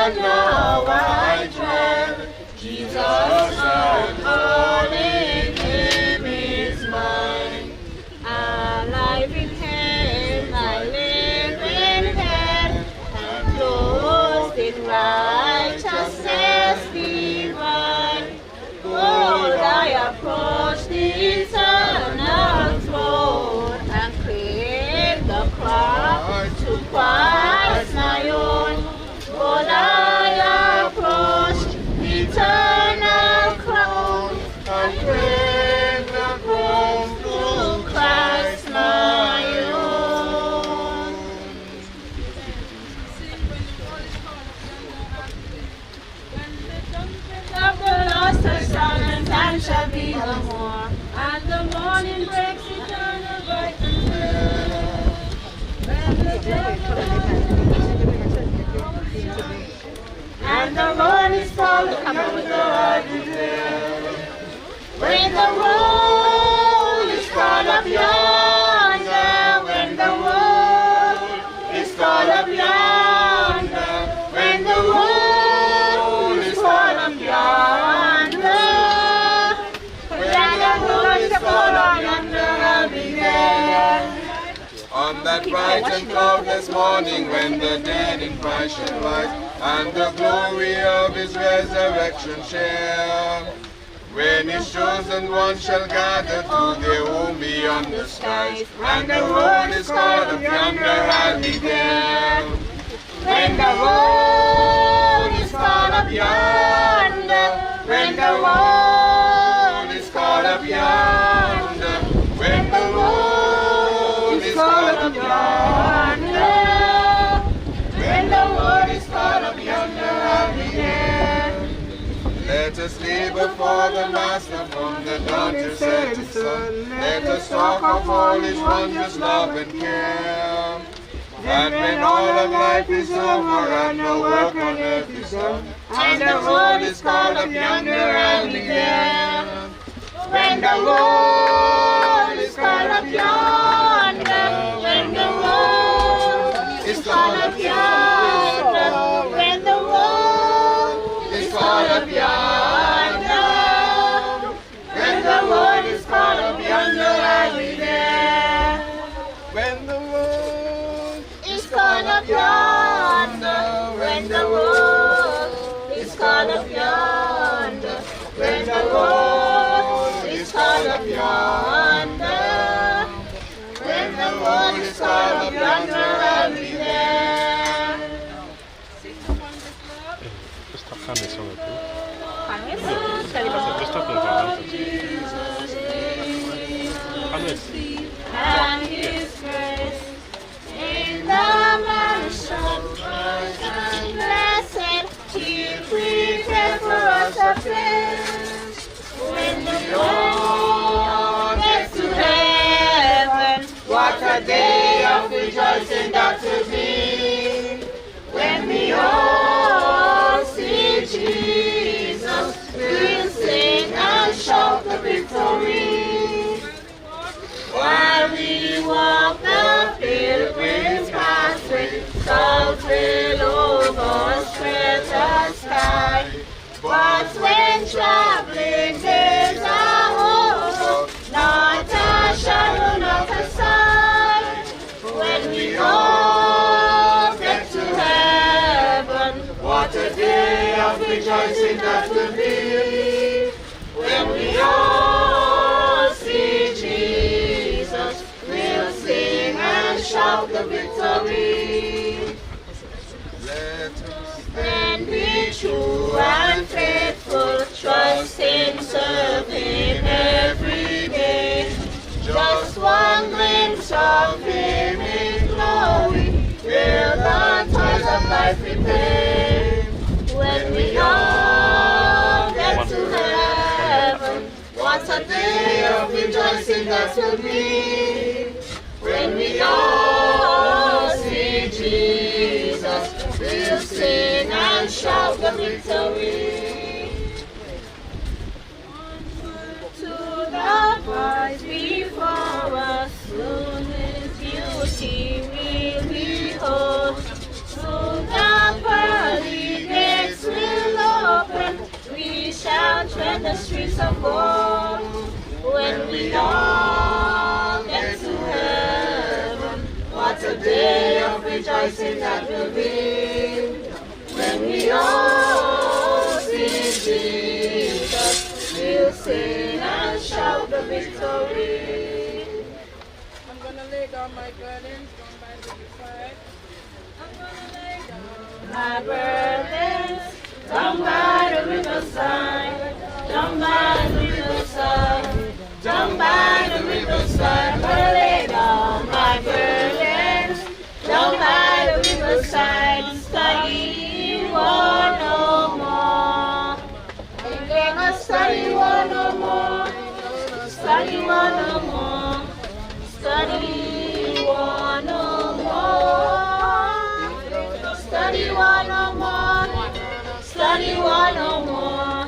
and now I dwell. Jesus, my holy name is mine. Alive in him, I live in him, and clothed in righteousness divine. Behold, I approach the eternal throne, and claim the crown to Christ my own. Behold, I approach the eternal crown, and claim the crown to Christ my own. Of the lost the sun and time shall be no more, and the morning breaks eternal bright and clear. When the and the road is called the world is there. When the road is called up yonder, when the road is called up yonder, when the road is called up yonder, when the road is called up yonder, I'll be there. On that bright and cloudless morning when the dead in Christ shall rise, and the glory of his resurrection share. When his chosen ones shall gather to their home beyond the skies, and the road is called up yonder, I'll be there. When the road is called up yonder, when the road is called up yonder, when the road is called up yonder, when the road is called up yonder, I'll be there. Let us lay before the Master from the dawn to setting sun. Let us talk of all his wondrous love and care. And when all of life is over and the work on earth is done, and the road is called up yonder, I'll be there. When the road is called up yonder, when the road is called up yonder, when the road is called up yonder, when the road is called up yonder, I'll be there. When the road is called up yonder, when the road is called up yonder, when the road is called up yonder, when the road is called up yonder, I'll be there. Questa canne sono tu. And his grace in the mansion and blessed he prepared for us a place. When we all get to heaven, what a day of rejoicing that will be. When we all see Jesus, we'll sing and shout the victory. While we walk the pilgrim's pathway, clouds will overspread the sky. But when traveling days are over, not a shadow, not a sign. When we all get to heaven, what a day of rejoicing that will be. When we all see Jesus, we'll sing and shout the victory. Let us Then be true and faithful, trust in serving every day. Just one glimpse of him in glory will the toils of life repay. When we all get to heaven, what a day of rejoicing that will be. When we all see Jesus, we'll sing and shout the victory. Onward to the prize before us, soon his beauty we'll behold. Through the pearly we all get to heaven, what a day of rejoicing that will be. When we all see Jesus, we'll sing and shout the victory. I'm going to lay down my burdens down by the riverside. I'm going to lay down My burdens down by the riverside, down by the riverside, down by the riverside. I'm gonna lay down my burdens down by the riverside. Study war no more. Ain't gonna study war no more. Study war no more. Study war no more. Study war no more. Study war no more.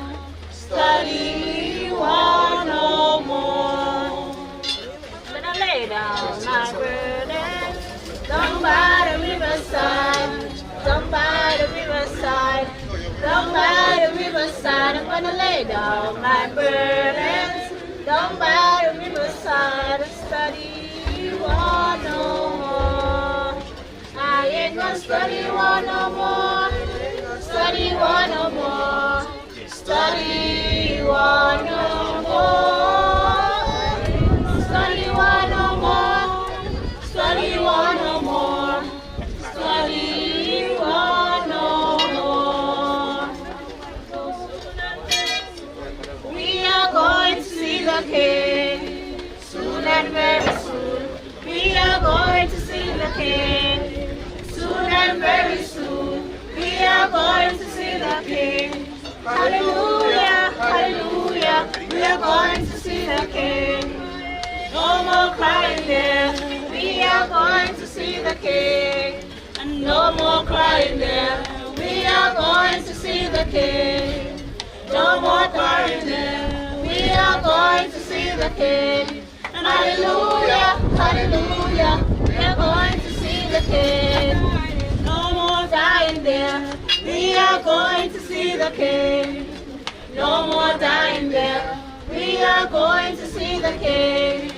Study war no more. I'm gonna lay down my burdens down by the riverside, down by the riverside, down by the riverside. I'm gonna lay down my burdens down by the riverside. Study war no more. I ain't gonna study war no more. Study war no more. Study war no more. Study war no more. Study war no more. Study war no more. We are going to see the King soon and very soon. We are going to see the King soon and very soon. We are going to see the King. Hallelujah, hallelujah. We are going to see the King. No more crying there. We are going to see the King. And no more crying there. We are going to see the King. No more crying there. We are going to see the King. And hallelujah, hallelujah. We are going to see the King. No more dying there. We are going to see the King. No more dying there. We are going to see the King.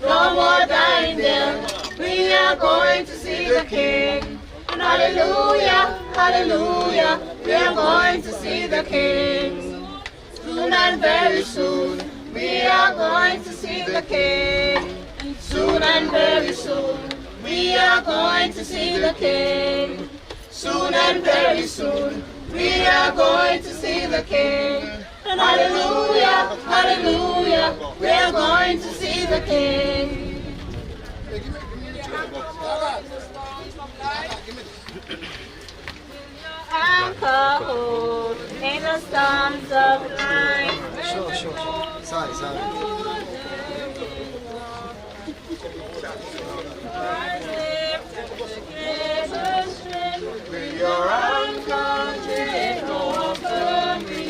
No more dying there. We are going to see the King. And hallelujah, hallelujah. We are going to see the King. Soon and very soon. We are going to see the King. Soon and very soon. We are going to see the King. Soon and very soon, we are going to see the King. And hallelujah, hallelujah, we are going to see the King. Anchor hold in the storms of life. Sorry. With your anchor drift over me.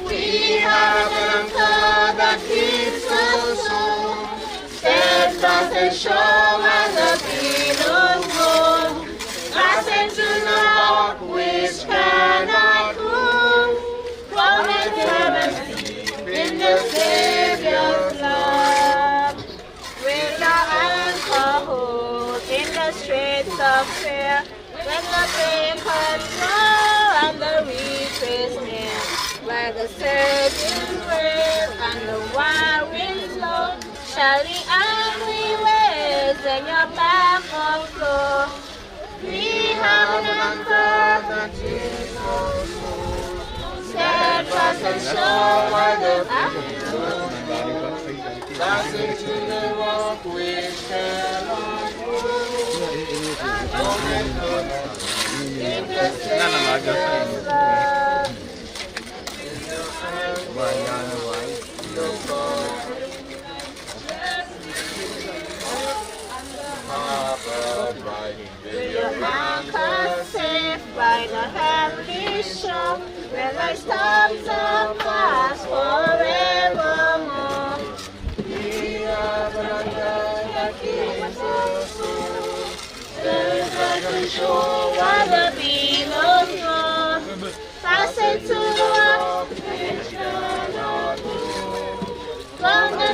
We have an anchor that keeps us soul, steadfast and sure as the billows roll. Fastened to the rock which cannot move, from eternity in the Savior's love. With our anchor hold in the straits of fear, when the breakers roll and the reef is near, where the surging wave and the wild winds blow, shall the angry waves in your back of flow. We have an anchor that is so full, steadfast and sure where the billows roll, fastened to the rock which cannot move, in the Savior's love. Will your anchor safe by the heavenly shore, where thy storms are past forevermore. We have an anchor that keeps us soul, steadfast and sure while the billows roll, fastened to the rock which cannot move. From the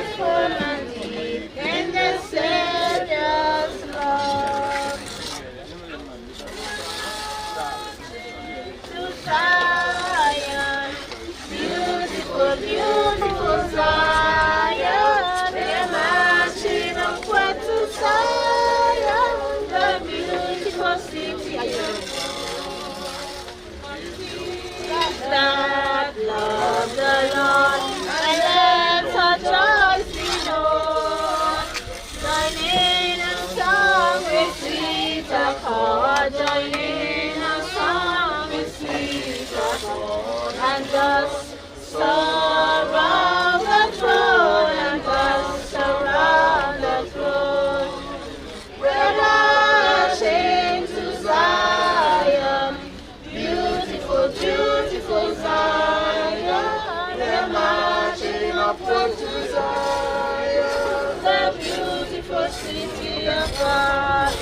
city of God.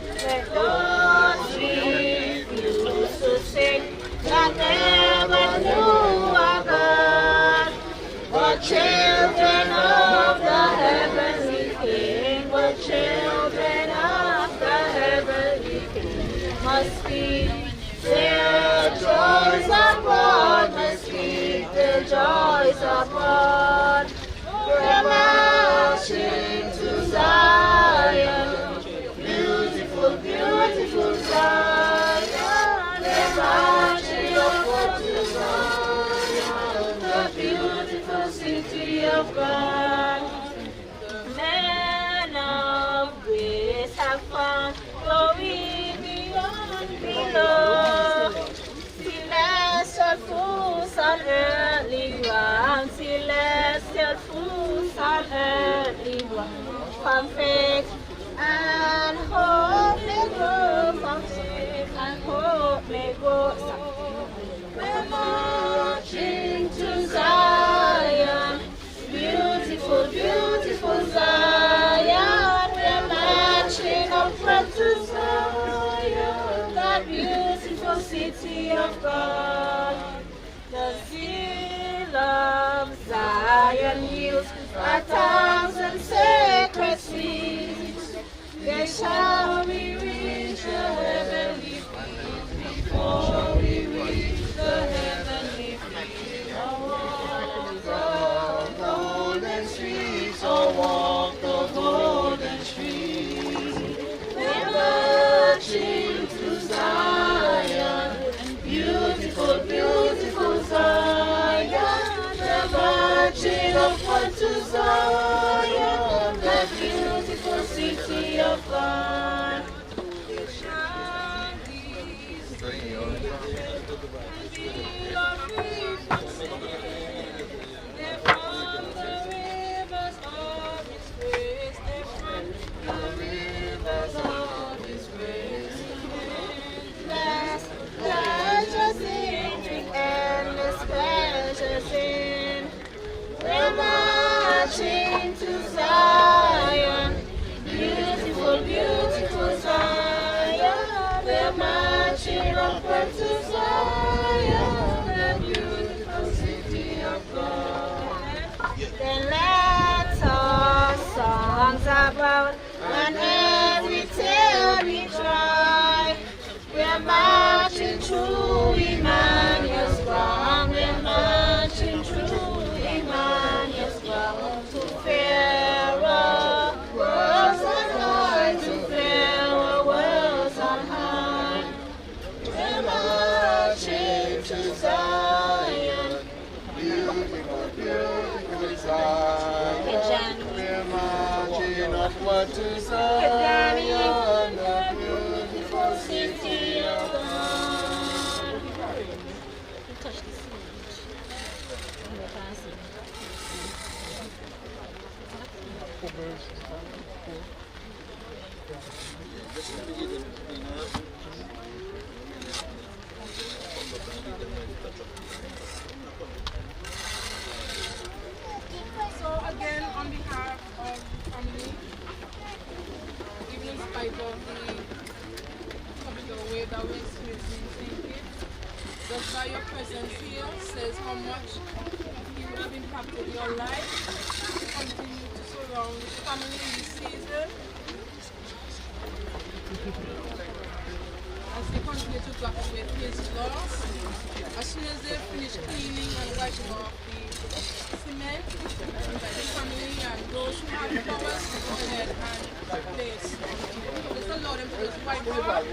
Let those refuse to sing that never knew our God. But children of the heavenly King, but children of the heavenly King must speak their joys abroad, must speak their joys abroad. We're marching to Zion, beautiful, beautiful Zion. We're marching upward to Zion, the beautiful city of God. Men of grace have found glory beyond below. Celestial foods on earthly ground, celestial foods on earthly ground. From faith and hope may grow, from faith and hope may grow. We're marching to Zion, beautiful, beautiful Zion. We're marching upward to Zion, that beautiful city of God. The zeal of Zion yields 1,000 sacred seeds. There shall we reach the heavenly peace before we reach the heavenly peace. Oh, walk the golden streets, oh, walk the golden streets. We're marching to Zion, beautiful, beautiful Zion. We're marching upward to Zion, the beautiful city of God. It shall be still and be of refreshing. They from the rivers of His grace, they from the rivers of His grace. Blessed pleasures in, drink endless pleasures in. We're marching to Zion, beautiful, beautiful Zion. We're marching upward to Zion, the beautiful city of God. Then let our songs about and every tear be dry. We're marching through Emmanuel's ground. We're marching through Emmanuel's ground to fairer worlds on high, to fairer worlds on high. We're marching to Zion, beautiful, beautiful Zion. We're marching upward to Zion, the beautiful city of God. Touch the siege. So again, on behalf of the family, even in spite of the way that we're experiencing things, just by your presence here says how much you have impacted your life. Continue to surround the family in this season. As they continue to grapple with his loss, as soon as they finish cleaning and wiping off the cement, the family and those who have powers to go ahead and replace. Just allow them to just wipe off.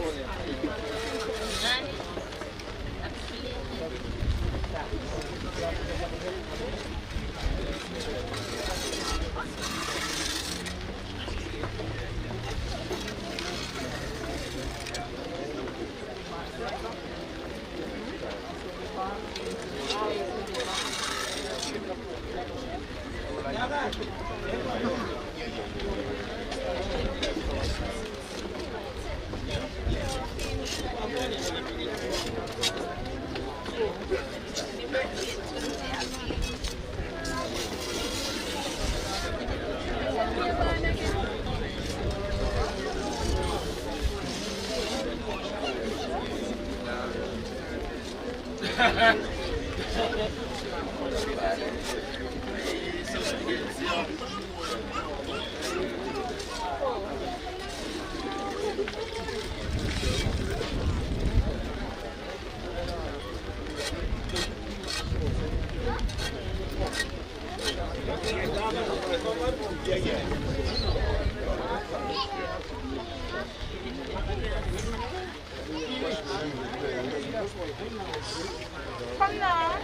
Come now.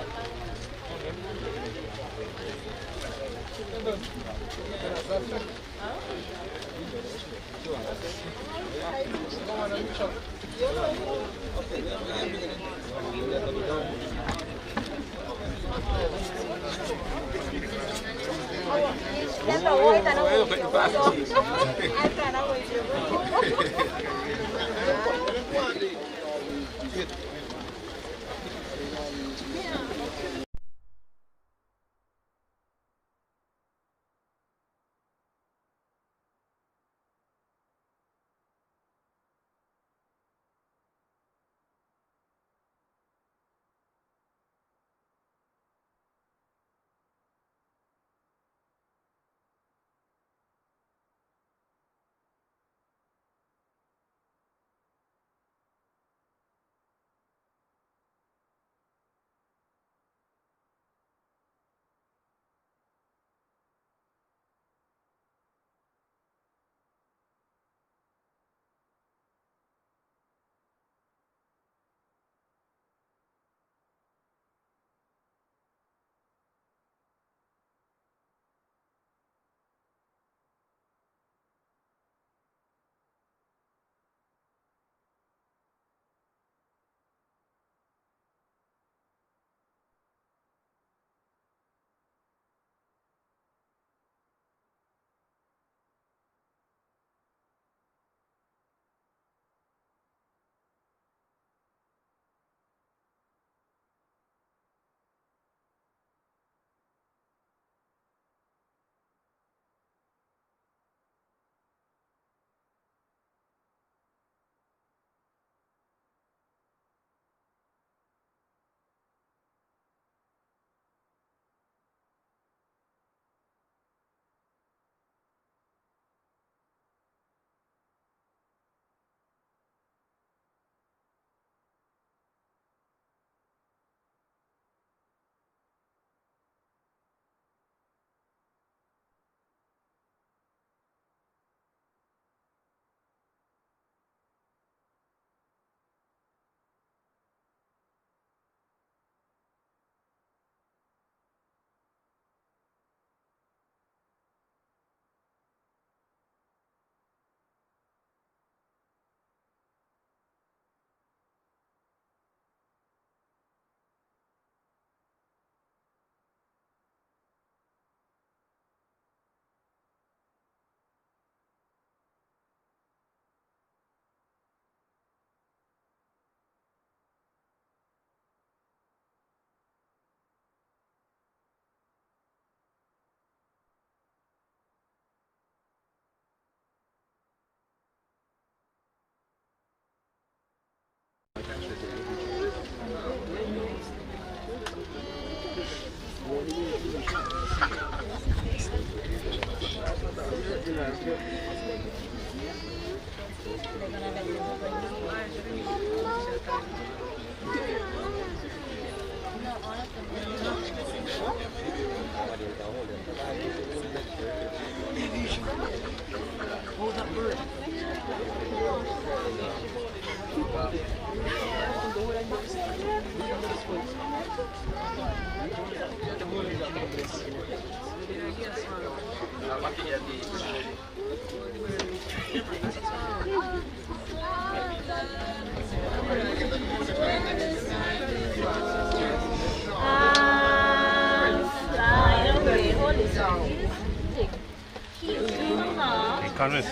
Carmen.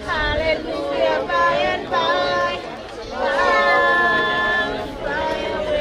Hallelujah, by and by, fly away.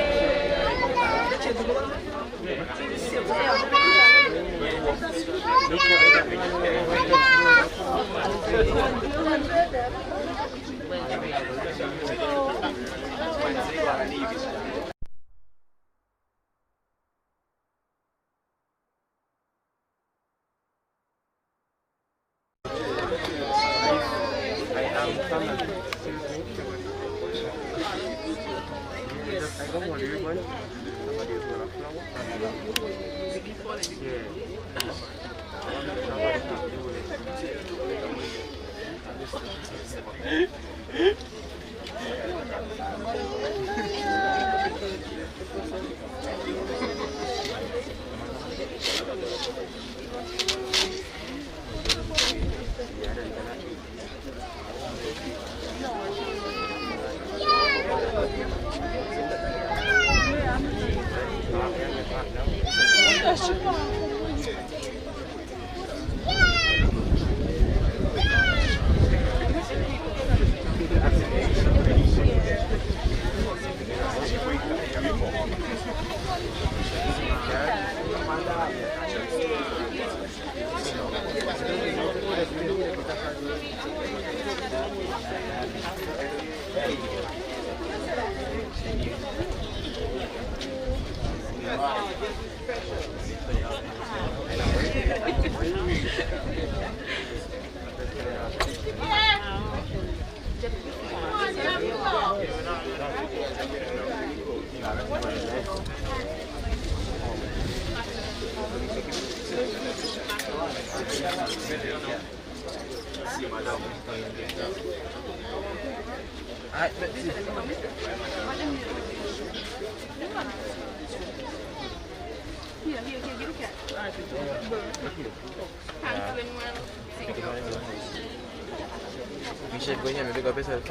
Michel, go ahead and pick up yourself.